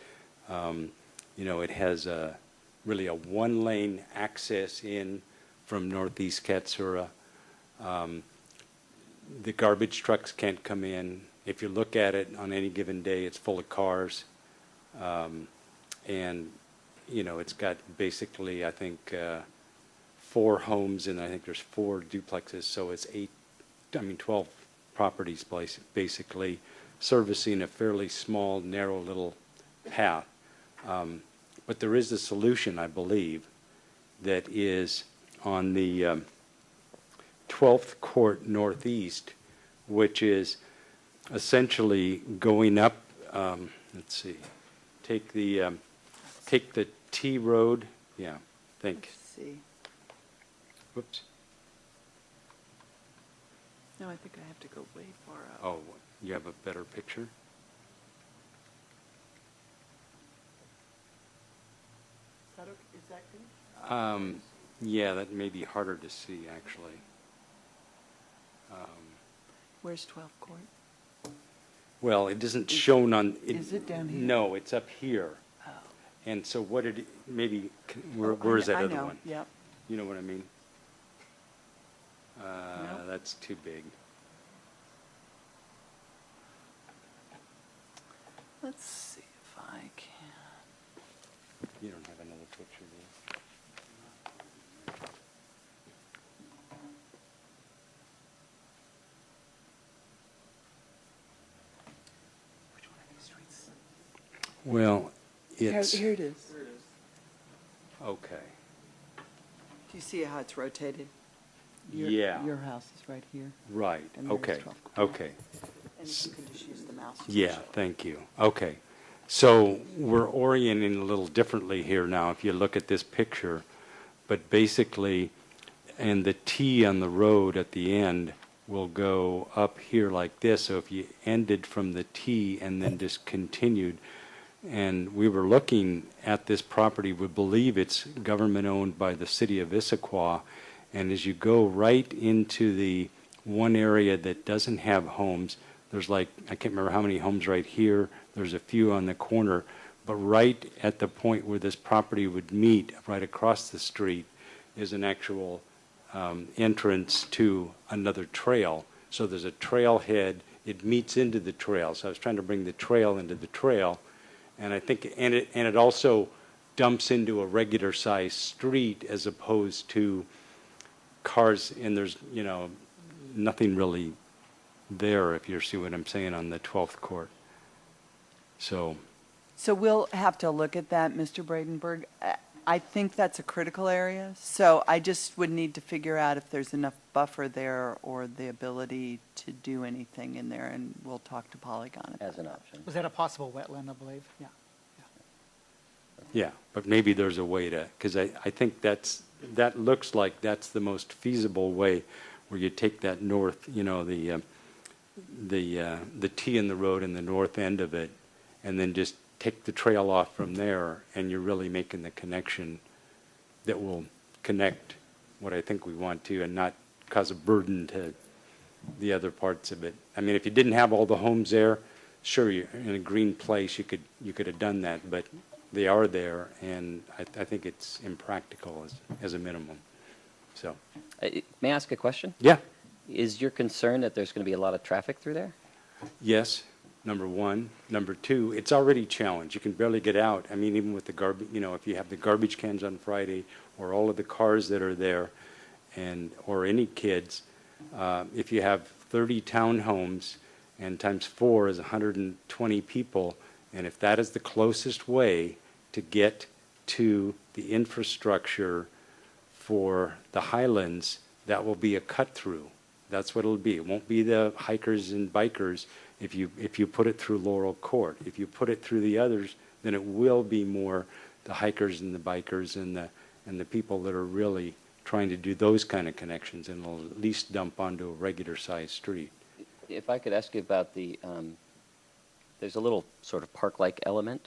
S15: you know, it has really a one-lane access in from Northeast Katsura. The garbage trucks can't come in. If you look at it on any given day, it's full of cars. And, you know, it's got basically, I think, 4 homes, and I think there's 4 duplexes, so it's 12 properties basically servicing a fairly small, narrow little path. But there is a solution, I believe, that is on the 12th Court Northeast, which is essentially going up, let's see, take the T road, yeah, think.
S3: Let's see.
S15: Whoops.
S3: No, I think I have to go way far out.
S15: Oh, you have a better picture?
S3: Is that good?
S15: Yeah, that may be harder to see, actually.
S3: Where's 12th Court?
S15: Well, it isn't shown on.
S3: Is it down here?
S15: No, it's up here.
S3: Oh.
S15: And so what did, where is that
S3: I
S15: other
S3: know.
S15: one?
S3: Yep.
S15: You know what I mean?
S3: Nope.
S15: That's too big.
S3: Let's see if I can.
S15: You don't have another picture, do you?
S3: Which one of these streets?
S15: Well, it's.
S3: Here it is.
S15: Okay.
S3: Do you see how it's rotated?
S15: Yeah.
S3: Your house is right here.
S15: Right,
S3: And there's
S15: okay,
S3: 12th Court.
S15: okay.
S3: And if you could just use the mouse. to
S15: Yeah,
S3: show it.
S15: thank you. Okay. So we're orienting a little differently here now if you look at this picture. But basically, and the T on the road at the end will go up here like this. So if you ended from the T and then just continued, and we were looking at this property, we believe it's government owned by the city of Issaquah. And as you go right into the one area that doesn't have homes, there's like, I can't remember how many homes right here. There's a few on the corner. But right at the point where this property would meet, right across the street, is an actual entrance to another trail. So there's a trailhead. It meets into the trail. So I was trying to bring the trail into the trail. And I think, and it also dumps into a regular sized street as opposed to cars, and there's, you know, nothing really there, if you see what I'm saying, on the 12th Court. So
S3: we'll have to look at that, Mr. Bradenberg. I think that's a critical area, so I just would need to figure out if there's enough buffer there or the ability to do anything in there, and we'll talk to Polygon about
S1: As an option.
S5: Was that a possible wetland, I believe? Yeah.
S15: yeah, but maybe there's a way to, because I think that looks like that's the most feasible way, where you take that north, you know, the T in the road in the north end of it, and then just take the trail off from there, and you're really making the connection that will connect what I think we want to, and not cause a burden to the other parts of it. I mean, if you didn't have all the homes there, sure, you're in a green place, you could have done that, but they are there, and I think it's impractical as a minimum. So,
S1: May I ask a question?
S15: yeah.
S1: Is your concern that there's going to be a lot of traffic through there?
S15: Yes, number one. Number two, it's already challenged. You can barely get out. I mean, even with the garbage, if you have the garbage cans on Friday or all of the cars that are there or any kids, if you have 30 townhomes and times 4 is 120 people, and if that is the closest way to get to the infrastructure for the Highlands, that will be a cut through. That's what it'll be. It won't be the hikers and bikers if you put it through Laurel Court. If you put it through the others, then it will be more the hikers and the bikers and the people that are really trying to do those kind of connections, and it'll at least dump onto a regular sized street.
S1: If I could ask you about there's a little sort of park-like element.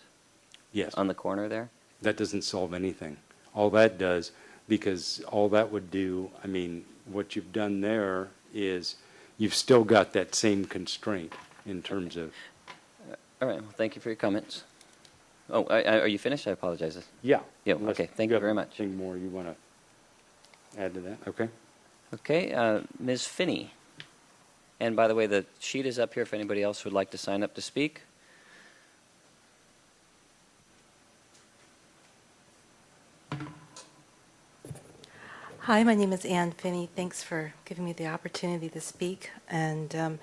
S15: Yes.
S1: On the corner there.
S15: That doesn't solve anything. All that does, because all that would do, I mean, what you've done there is you've still got that same constraint in terms of.
S1: All right. Well, thank you for your comments. Oh, are you finished? I apologize.
S15: Yeah.
S1: Yeah. Okay. Thank you very much.
S15: Anything more you want to add to that? Okay.
S1: Okay. Ms. Finney. And by the way, the sheet is up here if anybody else would like to sign up to speak.
S16: Hi, my name is Ann Finney. Thanks for giving me the opportunity to speak, and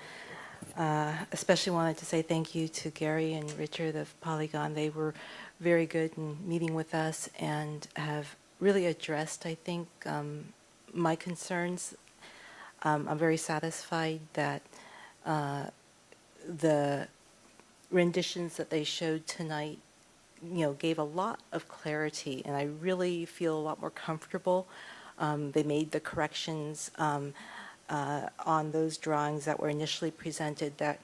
S16: especially wanted to say thank you to Gary and Richard of Polygon. They were very good in meeting with us and have really addressed, I think, my concerns. I'm very satisfied that the renditions that they showed tonight, gave a lot of clarity, and I really feel a lot more comfortable. They made the corrections on those drawings that were initially presented that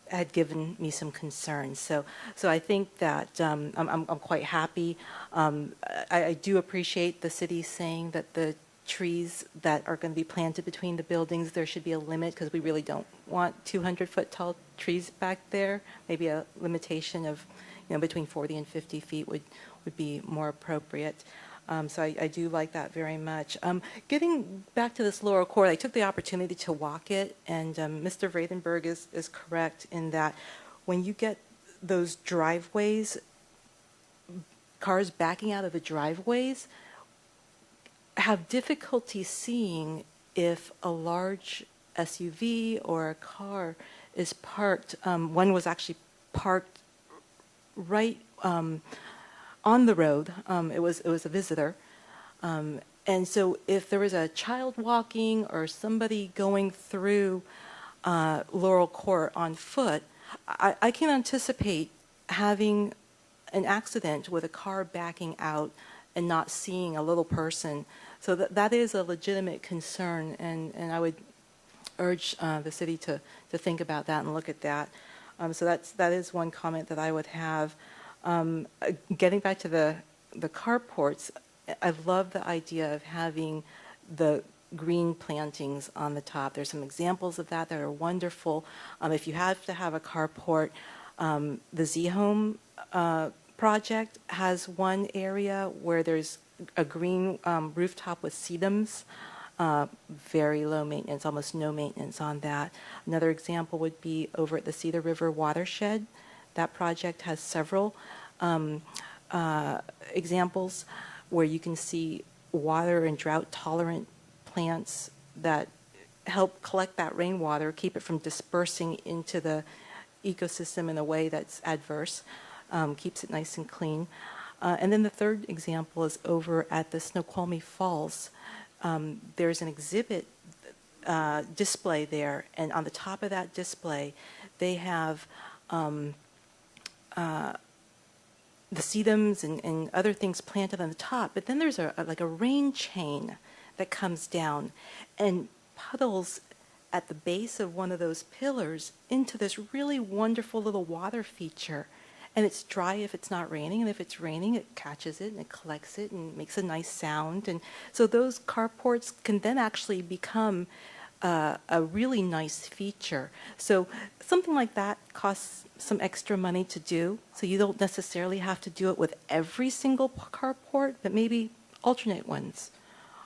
S16: had given me some concerns. So I think that I'm quite happy. I do appreciate the city saying that the trees that are going to be planted between the buildings, there should be a limit, because we really don't want 200-foot tall trees back there. Maybe a limitation of between 40 and 50 feet would be more appropriate. So I do like that very much. Getting back to this Laurel Court, I took the opportunity to walk it, and Mr. Vredenberg is correct in that when you get those driveways, cars backing out of the driveways have difficulty seeing if a large SUV or a car is parked. One was actually parked right on the road. It was a visitor. And so if there was a child walking or somebody going through Laurel Court on foot, I can anticipate having an accident with a car backing out and not seeing a little person. So that is a legitimate concern, and I would urge the city to think about that and look at that. So that is one comment that I would have. Getting back to the carports, I love the idea of having the green plantings on the top. There's some examples of that are wonderful. If you have to have a carport, the Z-Home project has one area where there's a green rooftop with sedums. Very low maintenance, almost no maintenance on that. Another example would be over at the Cedar River watershed. That project has several examples where you can see water and drought-tolerant plants that help collect that rainwater, keep it from dispersing into the ecosystem in a way that's adverse, keeps it nice and clean. And then the third example is over at the Snoqualmie Falls. There's an exhibit display there, and on the top of that display, they have the sedums and other things planted on the top, but then there's like a rain chain that comes down and puddles at the base of one of those pillars into this really wonderful little water feature. And it's dry if it's not raining, and if it's raining, it catches it and it collects it and makes a nice sound. And so those carports can then actually become a really nice feature. So something like that costs some extra money to do, so you don't necessarily have to do it with every single carport, but maybe alternate ones.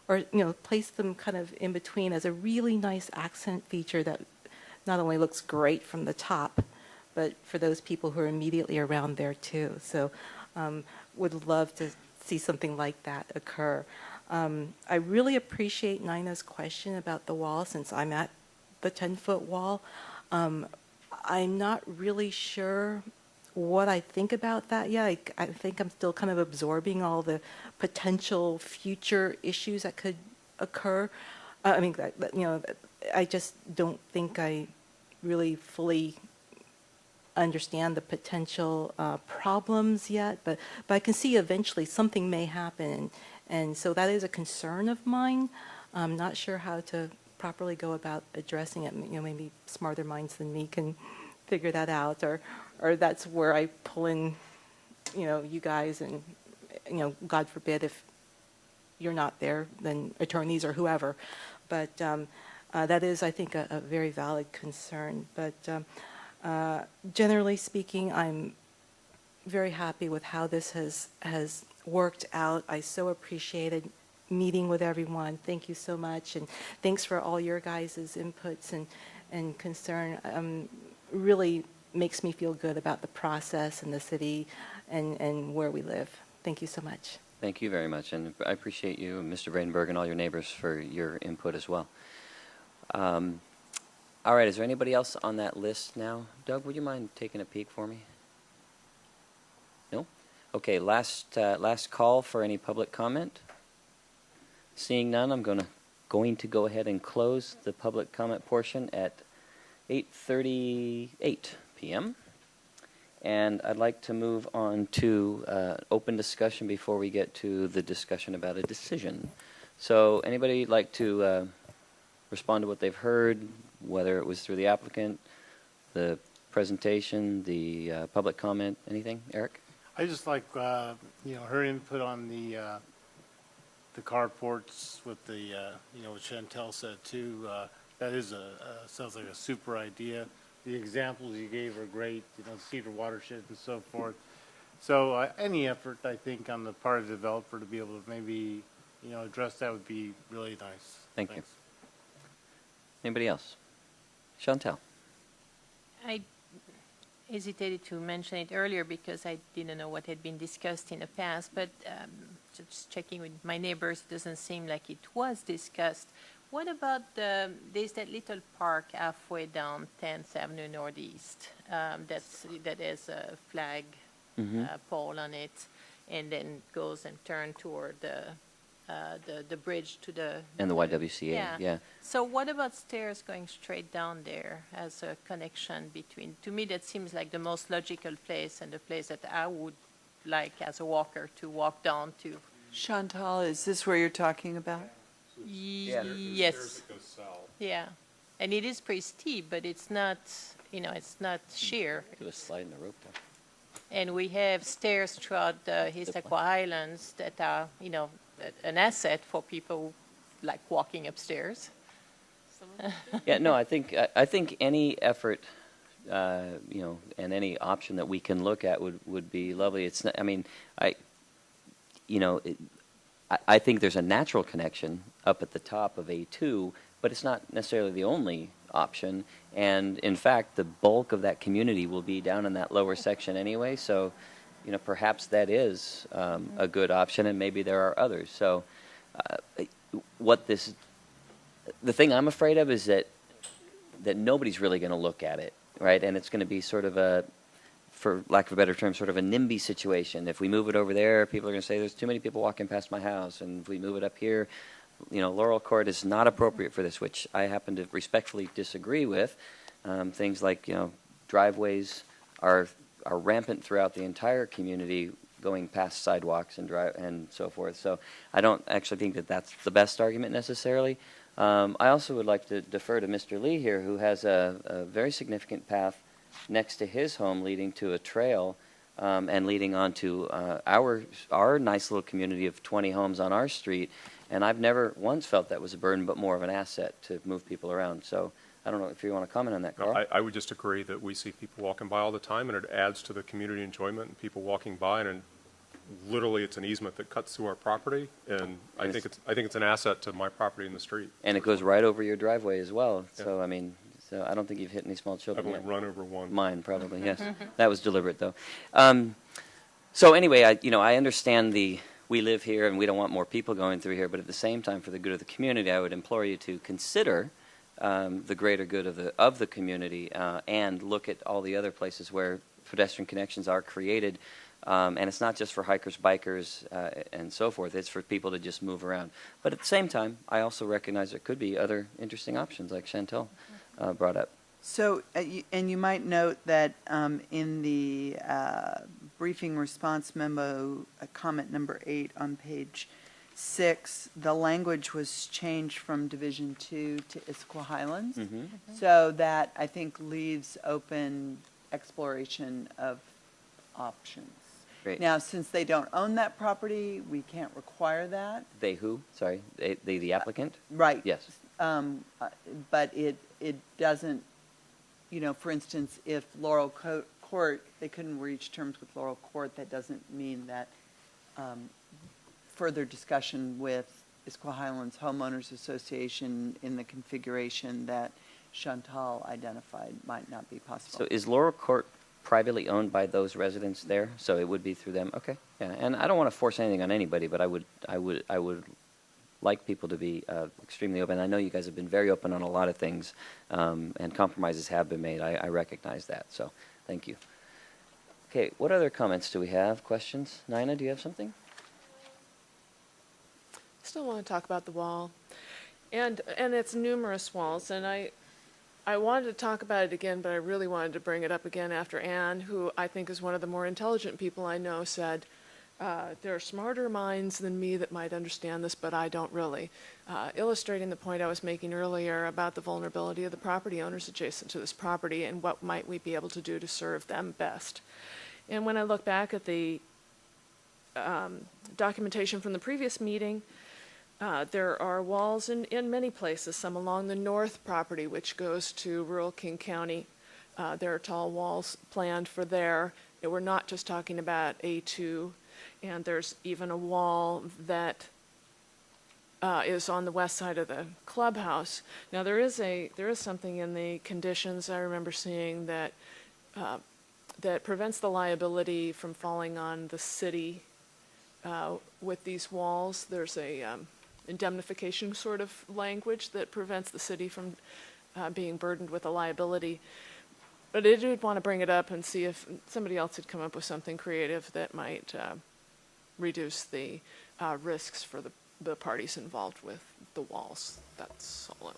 S16: or, place them kind of in between as a really nice accent feature that not only looks great from the top, but for those people who are immediately around there too. So would love to see something like that occur. I really appreciate Nina's question about the wall, since I'm at the 10-foot wall. I'm not really sure what I think about that yet. I think I'm still kind of absorbing all the potential future issues that could occur. I just don't think I really fully understand the potential problems yet, but I can see eventually something may happen, and so that is a concern of mine. I'm not sure how to properly go about addressing it. Maybe smarter minds than me can figure that out, or that's where I pull in, you guys, and God forbid if you're not there, then attorneys or whoever. But that is, I think, a very valid concern. But generally speaking, I'm very happy with how this has worked out. I so appreciated meeting with everyone. Thank you so much, and thanks for all your guys' inputs and concern. Really makes me feel good about the process and the city and where we live. Thank you so much.
S1: Thank you very much, and I appreciate you, Mr. Bradenberg, and all your neighbors for your input as well. All right, is there anybody else on that list now? Doug, would you mind taking a peek for me? No? Okay, last call for any public comment. Seeing none, I'm going to go ahead and close the public comment portion at 8:38 p.m. And I'd like to move on to open discussion before we get to the discussion about a decision. So anybody like to respond to what they've heard, whether it was through the applicant, the presentation, the public comment, anything? Eric?
S8: I just like, her input on the carports with the, what Chantel said too. That is sounds like a super idea. The examples you gave are great, Cedar watershed and so forth. So any effort, I think, on the part of the developer to be able to maybe, address that would be really nice.
S1: Thank you. Anybody else? Chantel?
S2: I hesitated to mention it earlier because I didn't know what had been discussed in the past, but just checking with my neighbors, it doesn't seem like it was discussed. What about there's that little park halfway down 10th Avenue Northeast that has a flag pole on it, and then goes and turns toward the bridge to the...
S1: And the YWCA, yeah.
S2: So what about stairs going straight down there as a connection between... To me, that seems like the most logical place and the place that I would like as a walker to walk down to.
S3: Chantal, is this where you're talking about?
S2: Yes. Yeah. And it is pretty steep, but it's not, it's not sheer.
S1: Do a slide in the rope there.
S2: And we have stairs throughout the Issaquah Highlands that are, an asset for people who like walking upstairs.
S1: Yeah, no, I think any effort, and any option that we can look at would be lovely. It's not, I think there's a natural connection up at the top of A2, but it's not necessarily the only option. And in fact, the bulk of that community will be down in that lower section anyway. So, perhaps that is a good option, and maybe there are others. So, the thing I'm afraid of is that nobody's really going to look at it, right? And it's going to be sort of a, for lack of a better term, sort of a NIMBY situation. If we move it over there, people are going to say there's too many people walking past my house. And if we move it up here, Laurel Court is not appropriate for this, which I happen to respectfully disagree with. Things like, driveways are rampant throughout the entire community, going past sidewalks and so forth. So I don't actually think that that's the best argument necessarily. I also would like to defer to Mr. Lee here, who has a very significant path next to his home leading to a trail and leading onto our nice little community of 20 homes on our street. And I've never once felt that was a burden, but more of an asset to move people around. So I don't know if you want to comment on that, Carl.
S4: No, I would just agree that we see people walking by all the time, and it adds to the community enjoyment and people walking by, and literally it's an easement that cuts through our property, and I think it's an asset to my property in the street.
S1: And it goes right over your driveway as well. So, I mean, so I don't think you've hit any small children
S4: I've only
S1: yet.
S4: run over one.
S1: Mine, probably, yes. That was deliberate, though. So anyway, I understand we live here and we don't want more people going through here, but at the same time, for the good of the community, I would implore you to consider the greater good of the community and look at all the other places where pedestrian connections are created. And it's not just for hikers, bikers, and so forth. It's for people to just move around. But at the same time, I also recognize there could be other interesting options, like Chantel brought up.
S3: So, and you might note that in the briefing response memo, comment number 8 on page 6, the language was changed from Division 2 to Issaquah Highlands. So that, I think, leaves open exploration of options.
S1: Great.
S3: Now, since they don't own that property, we can't require that.
S1: They who? Sorry, the applicant?
S3: Right.
S1: Yes.
S3: But it doesn't, for instance, if Laurel Court, they couldn't reach terms with Laurel Court, that doesn't mean that further discussion with Issaquah Highlands Homeowners Association in the configuration that Chantal identified might not be possible.
S1: So is Laurel Court privately owned by those residents there? So it would be through them? Okay. Yeah. And I don't want to force anything on anybody, but I would like people to be extremely open. I know you guys have been very open on a lot of things, and compromises have been made. I recognize that. So thank you. Okay. What other comments do we have? Questions? Nina, do you have something?
S14: Still want to talk about the wall, and its numerous walls, and I wanted to talk about it again, but I really wanted to bring it up again after Anne, who I think is one of the more intelligent people I know, said, there are smarter minds than me that might understand this, but I don't really. Illustrating the point I was making earlier about the vulnerability of the property owners adjacent to this property and what might we be able to do to serve them best. And when I look back at the documentation from the previous meeting, there are walls in many places, some along the north property, which goes to rural King County. There are tall walls planned for there. And we're not just talking about A2. And there's even a wall that is on the west side of the clubhouse. Now, there is something in the conditions I remember seeing that that prevents the liability from falling on the city with these walls. There's a indemnification sort of language that prevents the city from being burdened with a liability. But I did want to bring it up and see if somebody else had come up with something creative that might reduce the risks for the parties involved with the walls. That's all.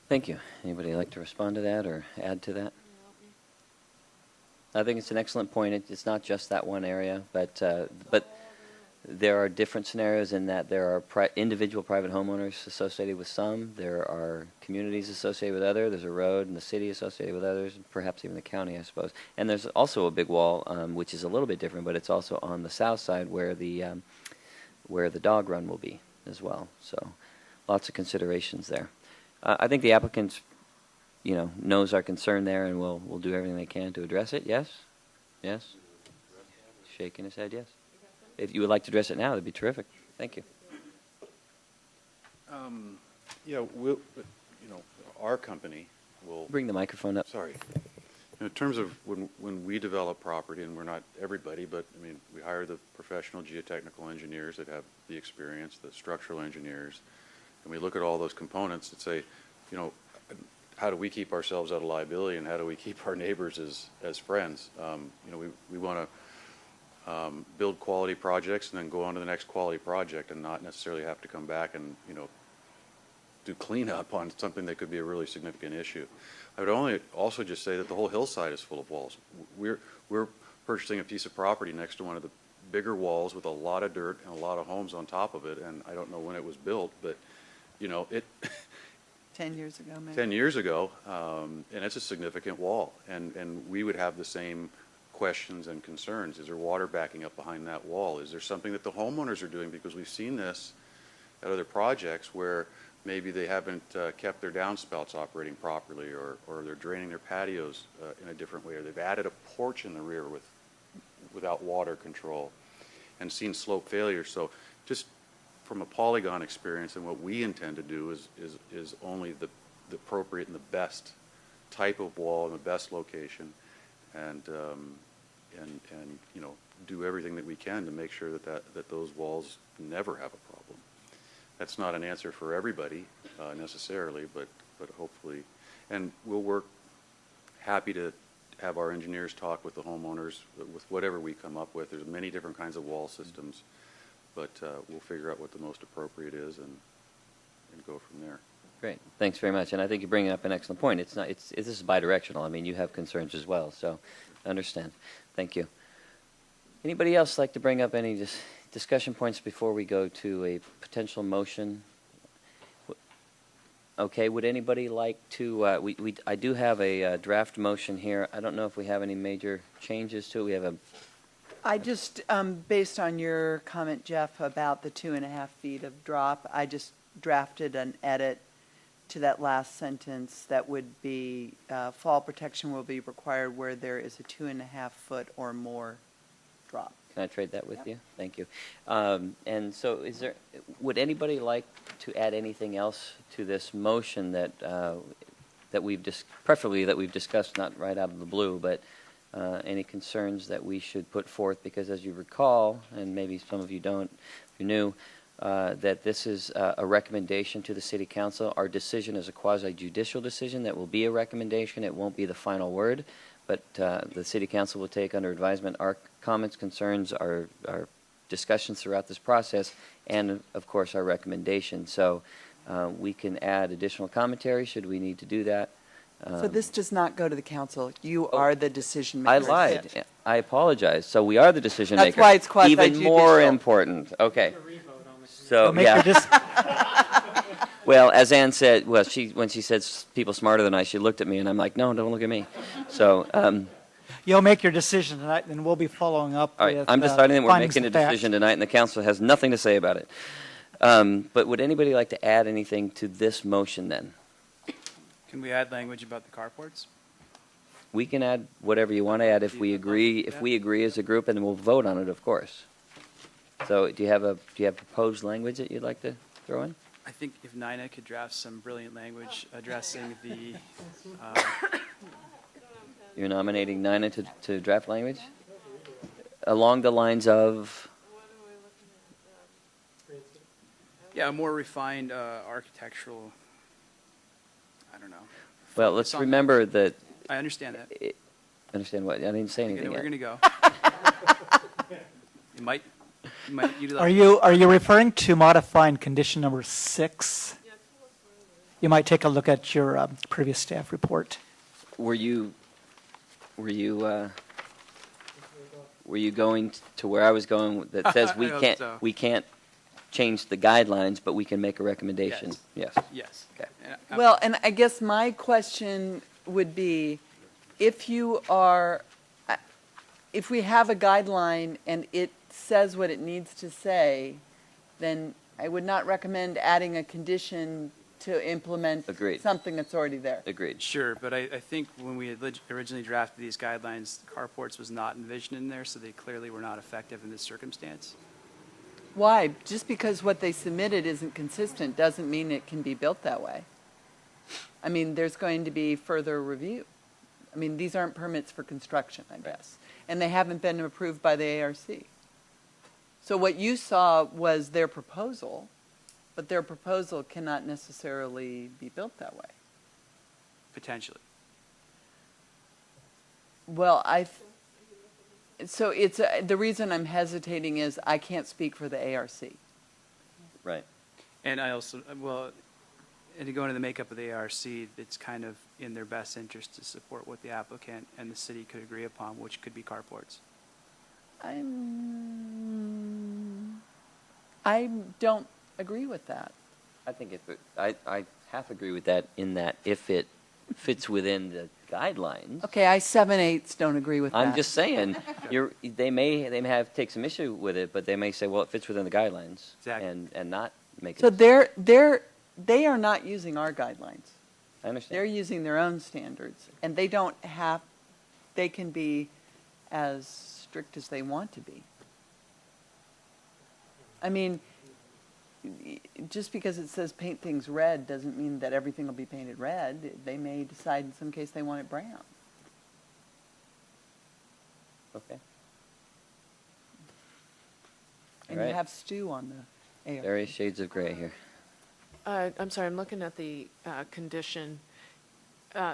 S1: Thank you. Anybody like to respond to that or add to that? I think it's an excellent point. It's not just that one area, but there are different scenarios in that there are individual private homeowners associated with some. There are communities associated with others. There's a road and the city associated with others, and perhaps even the county, I suppose. And there's also a big wall, which is a little bit different, but it's also on the south side where the dog run will be as well. So lots of considerations there. I think the applicant, knows our concern there, and will do everything they can to address it. Yes? Yes? Shaking his head, yes. If you would like to address it now, that'd be terrific. Thank you.
S9: Our company will
S1: bring the microphone up.
S9: Sorry. In terms of when we develop property, and we're not everybody, but I mean, we hire the professional geotechnical engineers that have the experience, the structural engineers, and we look at all those components and say, how do we keep ourselves out of liability, and how do we keep our neighbors as friends? We want to build quality projects and then go on to the next quality project and not necessarily have to come back and, do cleanup on something that could be a really significant issue. I would also just say that the whole hillside is full of walls. We're purchasing a piece of property next to one of the bigger walls with a lot of dirt and a lot of homes on top of it, and I don't know when it was built, but, it...
S3: 10 years ago, maybe.
S9: 10 years ago, and it's a significant wall, and we would have the same questions and concerns. Is there water backing up behind that wall? Is there something that the homeowners are doing? Because we've seen this at other projects where maybe they haven't kept their downspouts operating properly, or they're draining their patios in a different way, or they've added a porch in the rear with without water control, and seen slope failure. So just from a polygon experience, and what we intend to do is only the appropriate and the best type of wall in the best location, and you know, do everything that we can to make sure that those walls never have a problem. That's not an answer for everybody necessarily, but hopefully, and we'll work. Happy to have our engineers talk with the homeowners with whatever we come up with. There's many different kinds of wall systems, but we'll figure out what the most appropriate is and go from there.
S1: Great, thanks very much. And I think you're bringing up an excellent point. This is bidirectional. I mean, you have concerns as well, so I understand. Thank you. Anybody else like to bring up any discussion points before we go to a potential motion? Okay, would anybody like to, I do have a draft motion here. I don't know if we have any major changes to it. We have
S3: I just, based on your comment, Jeff, about the 2.5 feet of drop, I just drafted an edit to that last sentence that would be, fall protection will be required where there is a 2.5 foot or more drop.
S1: Can I trade that with you? Thank you. And so would anybody like to add anything else to this motion that preferably that we've discussed, not right out of the blue, but any concerns that we should put forth? Because as you recall, and maybe some of you don't, if you're new, that this is a recommendation to the City Council. Our decision is a quasi-judicial decision that will be a recommendation. It won't be the final word, but the City Council will take under advisement our comments, concerns, our discussions throughout this process, and of course our recommendation. So we can add additional commentary should we need to do that.
S3: So this does not go to the council. You are the decision maker.
S1: I lied. I apologize. So we are the decision maker.
S3: That's why it's quasi-judicial.
S1: Even more important. Okay. So yeah. Well, as Ann said, when she said people smarter than I, she looked at me, and I'm like, no, don't look at me. So.
S5: You'll make your decision tonight, and we'll be following up
S1: All right,
S5: with
S1: I'm deciding that we're
S5: findings
S1: making a
S5: of fact.
S1: decision tonight, and the council has nothing to say about it. But would anybody like to add anything to this motion then?
S13: Can we add language about the carports?
S1: We can add whatever you want to add if we agree. If we agree as a group, and we'll vote on it, of course. So, do you have proposed language that you'd like to throw in?
S13: I think if Nina could draft some brilliant language addressing the.
S1: You're nominating Nina to draft language along the lines of.
S13: Yeah, a more refined architectural. I don't know.
S1: Well, let's remember that.
S13: I understand that.
S1: Understand what? I didn't say anything
S13: We're
S1: yet.
S13: going to go. You might utilize.
S5: Are you referring to modifying condition number 6? You might take a look at your previous staff report.
S1: Were you going to where I was going that says we can't change the guidelines, but we can make a recommendation? Yes.
S13: Yes.
S1: Okay.
S3: Well, and I guess my question would be, if we have a guideline and it says what it needs to say, then I would not recommend adding a condition to implement something that's already there.
S1: Agreed.
S13: Sure, but I think when we had originally drafted these guidelines, carports was not envisioned in there, so they clearly were not effective in this circumstance.
S3: Why? Just because what they submitted isn't consistent doesn't mean it can be built that way. I mean, there's going to be further review. I mean, these aren't permits for construction, I guess. And they haven't been approved by the ARC. So what you saw was their proposal, but their proposal cannot necessarily be built that way.
S13: Potentially.
S3: Well, so it's the reason I'm hesitating is I can't speak for the ARC.
S1: Right.
S13: And I also, and to go into the makeup of the ARC, it's kind of in their best interest to support what the applicant and the city could agree upon, which could be carports.
S3: I don't agree with that.
S1: I think I half agree with that in that if it fits within the guidelines.
S3: Okay, I 7/8 don't agree with that.
S1: I'm just saying, they may take some issue with it, but they may say, well, it fits within the guidelines,
S13: exactly.
S1: and not make it.
S3: So they are not using our guidelines.
S1: I understand.
S3: They're using their own standards, and they can be as strict as they want to be. I mean, just because it says paint things red doesn't mean that everything will be painted red. They may decide in some case they want it brown.
S1: Okay.
S3: And
S1: All right.
S3: you have Stu on the AR.
S1: Various shades of gray here.
S14: I'm sorry, I'm looking at the condition,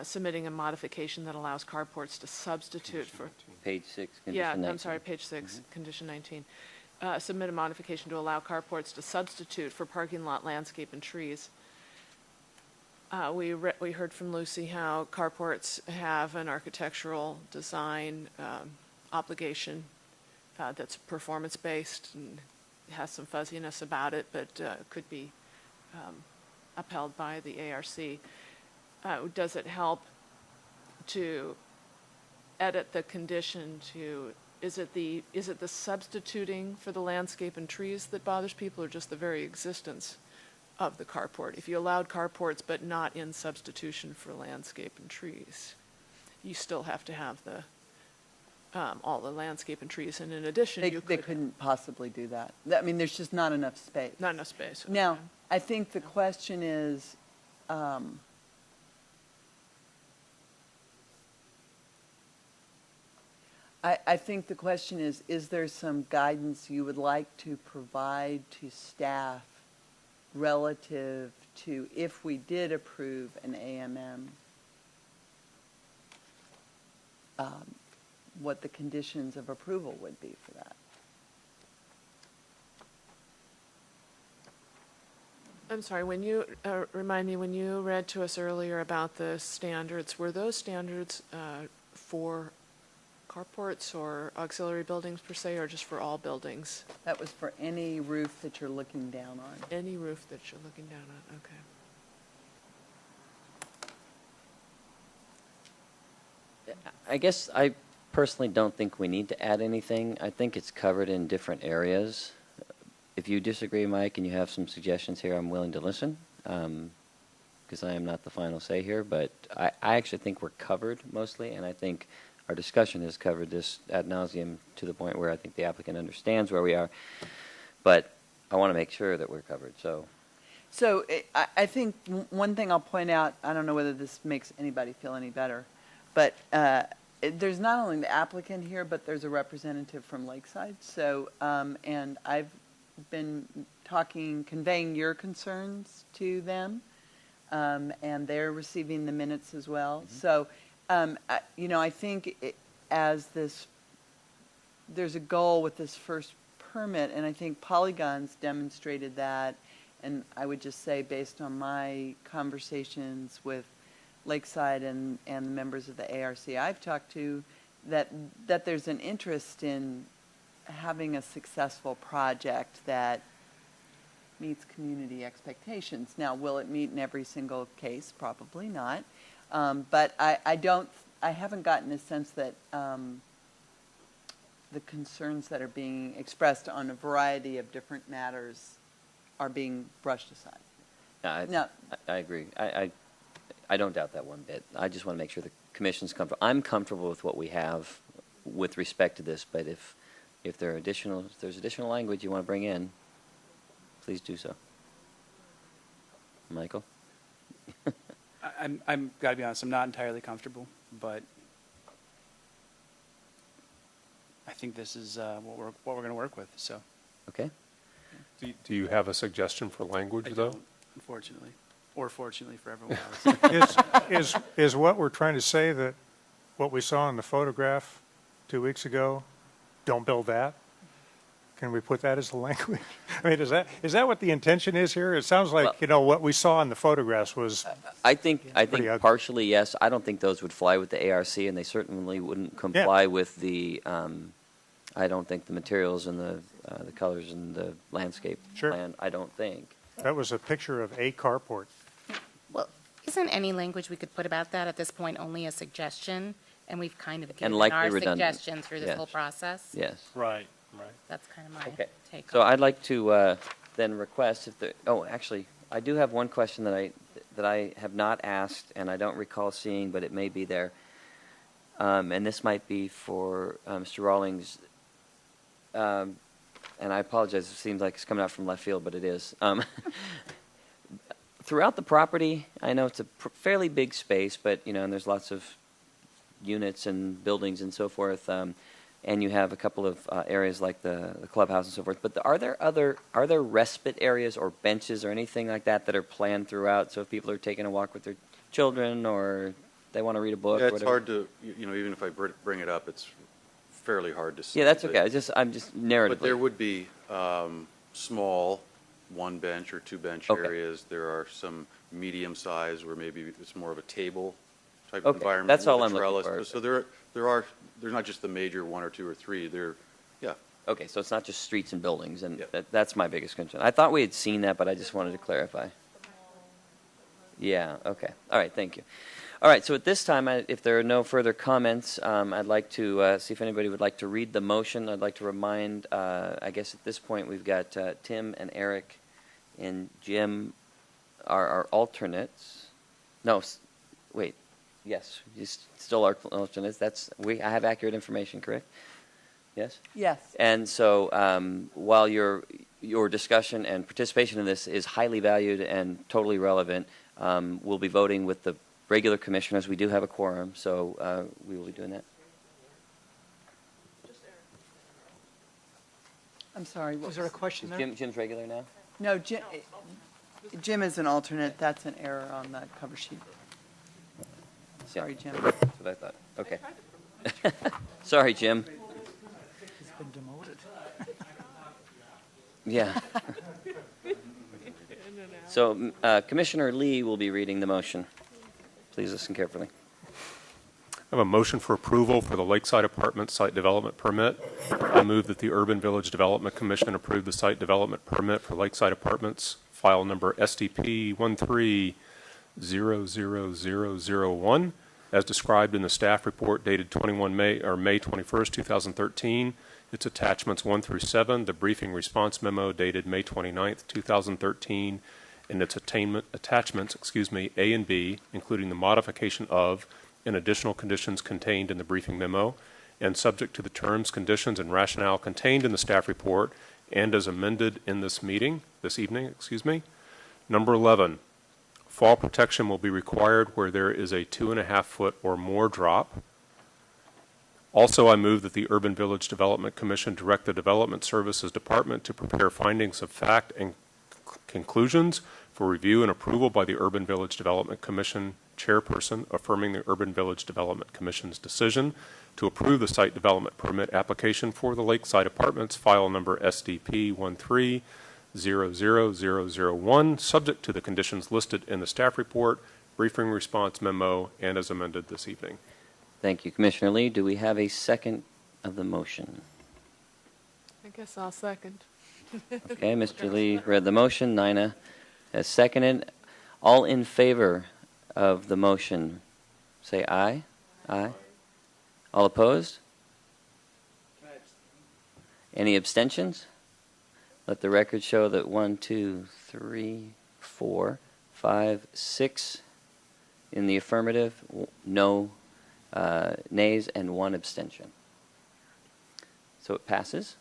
S14: submitting a modification that allows carports to substitute for.
S1: Page 6,
S14: Yeah,
S1: condition 19.
S14: I'm sorry, page 6, condition 19. Submit a modification to allow carports to substitute for parking lot landscape and trees. We heard from Lucy how carports have an architectural design obligation that's performance-based and has some fuzziness about it, but could be upheld by the ARC. Does it help to edit the condition to, is it the substituting for the landscape and trees that bothers people, or just the very existence of the carport? If you allowed carports but not in substitution for landscape and trees, you still have to have the all the landscape and trees, and in addition,
S3: They couldn't possibly do that. I mean, there's just not enough space.
S14: Not enough space.
S3: Now,
S14: okay.
S3: I think the question is, I think the question is there some guidance you would like to provide to staff relative to if we did approve an AMM, what the conditions of approval would be for that?
S14: I'm sorry, when you, remind me, when you read to us earlier about the standards, were those standards for carports or auxiliary buildings per se, or just for all buildings?
S3: That was for any roof that you're looking down on.
S14: Any roof that you're looking down on, okay.
S1: I guess I personally don't think we need to add anything. I think it's covered in different areas. If you disagree, Mike, and you have some suggestions here, I'm willing to listen, because I am not the final say here. But I actually think we're covered mostly, and I think our discussion has covered this ad nauseum to the point where I think the applicant understands where we are. But I want to make sure that we're covered. So
S3: I think one thing I'll point out, I don't know whether this makes anybody feel any better, but there's not only the applicant here, but there's a representative from Lakeside. So, and I've been conveying your concerns to them, and they're receiving the minutes as well. Mm-hmm. So, I think there's a goal with this first permit, and I think Polygons demonstrated that. And I would just say, based on my conversations with Lakeside and the members of the ARC I've talked to, that there's an interest in having a successful project that meets community expectations. Now, will it meet in every single case? Probably not. But I haven't gotten a sense that the concerns that are being expressed on a variety of different matters are being brushed aside.
S1: I agree. I don't doubt that one bit. I just want to make sure the commission's comfortable. I'm comfortable with what we have with respect to this, but if there's additional language you want to bring in, please do so. Michael?
S13: I'm got to be honest, I'm not entirely comfortable, but I think this is what we're going to work with. So.
S1: Okay.
S4: Do you have a suggestion for language, though?
S13: Don't, unfortunately, or fortunately for everyone else.
S7: Is what we're trying to say that what we saw in the photograph 2 weeks ago, don't build that? Can we put that as the language? I mean, is that what the intention is here? It sounds like, what we saw in the photographs was
S1: I think
S7: ugly.
S1: partially, yes. I don't think those would fly with the ARC, and they certainly wouldn't comply with the, I don't think the materials and the colors and the landscape plan, I don't think.
S7: That was a picture of a carport.
S6: Well, isn't any language we could put about that at this point only a suggestion? And we've kind of given
S1: likely
S6: our
S1: redundant.
S6: suggestion through this
S1: Yes.
S6: whole process?
S1: Yes.
S8: Right.
S6: That's kind of my take
S1: So
S6: on it.
S1: I'd like to then request if actually, I do have one question that I have not asked, and I don't recall seeing, but it may be there. And this might be for Mr. Rawlings. and I apologize, it seems like it's coming out from left field, but it is. Throughout the property, I know it's a fairly big space, but, and there's lots of units and buildings and so forth, and you have a couple of areas like the clubhouse and so forth. But are there respite areas or benches or anything like that are planned throughout? So if people are taking a walk with their children or they want to read a book,
S9: Yeah,
S1: or
S9: it's
S1: whatever.
S9: hard to, even if I bring it up, it's fairly hard to see.
S1: Yeah, that's
S9: but-
S1: okay. I'm just narratively.
S9: But there would be small one bench or two bench
S1: Okay.
S9: areas. There are some medium size where maybe it's more of a table type
S1: Okay,
S9: of environment.
S1: that's all
S9: with a
S1: I'm looking
S9: trellis.
S1: for.
S9: So they're not just the major one or two or three. Yeah.
S1: Okay, so it's not just streets and buildings, and
S9: Yeah.
S1: that's my biggest concern. I thought we had seen that, but I just wanted to clarify. Yeah, okay. All right, thank you. All right, so at this time, if there are no further comments, I'd like to see if anybody would like to read the motion. I'd like to remind, I guess at this point, we've got Tim and Eric and Jim are our alternates. No, wait. Yes, you still are alternates. I have accurate information, correct? Yes?
S3: Yes.
S1: And so while your discussion and participation in this is highly valued and totally relevant, we'll be voting with the regular commissioners. We do have a quorum, so we will be doing that.
S3: I'm sorry. what
S5: Was there a question there?
S1: Jim's regular now?
S3: No, Jim is an alternate. That's an error on the cover sheet. Sorry, Jim.
S1: That's what I thought. Okay. Sorry, Jim.
S5: He's been demoted.
S1: Yeah. So Commissioner Lee will be reading the motion. Please listen carefully.
S4: I have a motion for approval for the Lakeside Apartments Site Development Permit. I move that the Urban Village Development Commission approve the site development permit for Lakeside Apartments, file number SDP 1300001, as described in the staff report dated May 21st, 2013. Its attachments 1 through 7, the briefing response memo dated May 29th, 2013, and its attachments, A and B, including the modification of and additional conditions contained in the briefing memo, and subject to the terms, conditions, and rationale contained in the staff report, and as amended in this evening. Number 11, fall protection will be required where there is a 2.5 foot or more drop. Also, I move that the Urban Village Development Commission direct the Development Services Department to prepare findings of fact and conclusions for review and approval by the Urban Village Development Commission chairperson, affirming the Urban Village Development Commission's decision to approve the site development permit application for the Lakeside Apartments, file number SDP 1300001, subject to the conditions listed in the staff report, briefing response memo, and as amended this evening.
S1: Thank you, Commissioner Lee. Do we have a second of the motion?
S14: I guess I'll second.
S1: Okay, Mr. Lee read the motion. Nina has seconded. All in favor of the motion, say aye. Aye. All opposed? Any abstentions? Let the record show that 1, 2, 3, 4, 5, 6 in the affirmative, no nays, and 1 abstention. So it passes.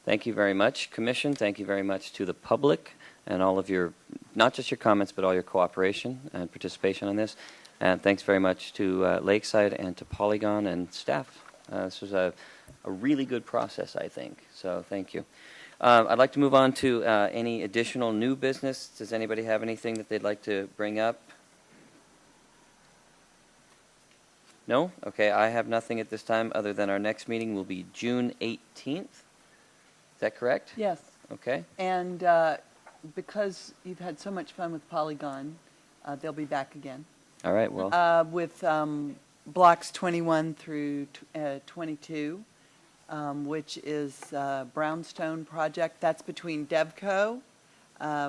S1: Thank you very much, Commission. Thank you very much to the public and all of your, not just your comments, but all your cooperation and participation on this. And thanks very much to Lakeside and to Polygon and staff. This was a really good process, I think. So thank you. I'd like to move on to any additional new business. Does anybody have anything that they'd like to bring up? No? Okay, I have nothing at this time other than our next meeting will be June 18th. Is that correct?
S3: Yes.
S1: Okay.
S3: And because you've had so much fun with Polygon, they'll be back again.
S1: All right, well.
S3: With blocks 21 through 22, which is Brownstone project. That's between Devco,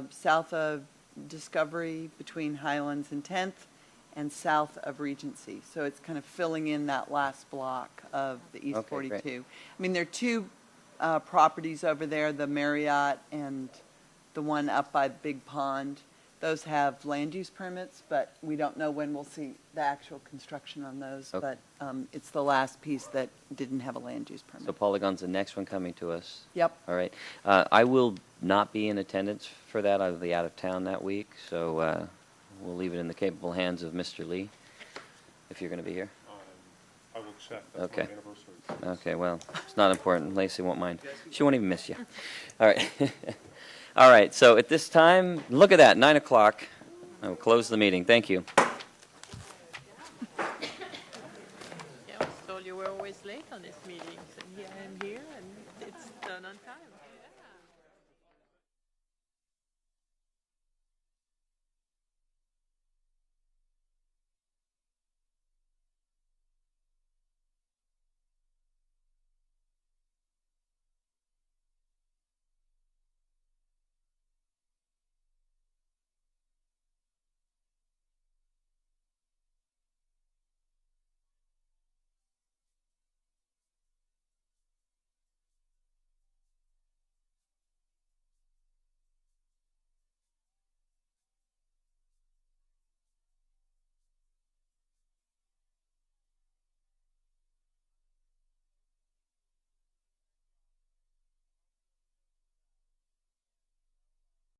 S3: south of Discovery, between Highlands and 10th, and south of Regency. So it's kind of filling in that last block of the East
S1: Okay,
S3: 42.
S1: great.
S3: I mean, there are two properties over there, the Marriott and the one up by the big pond. Those have land use permits, but we don't know when we'll see the actual construction on those.
S1: Okay.
S3: But it's the last piece that didn't have a land use permit.
S1: So Polygon's the next one coming to us.
S3: Yep.
S1: All right. I will not be in attendance for that. I'll be out of town that week, so we'll leave it in the capable hands of Mr. Lee, if you're going to be here.
S4: I will check.
S1: Okay. Okay, well, it's not important. Lacey won't mind. She won't even miss you. All right. All right, so at this time, look at that, 9 o'clock. I will close the meeting. Thank you.
S2: Yeah, I was told you were always late on these meetings, and here I am here, and it's done on time.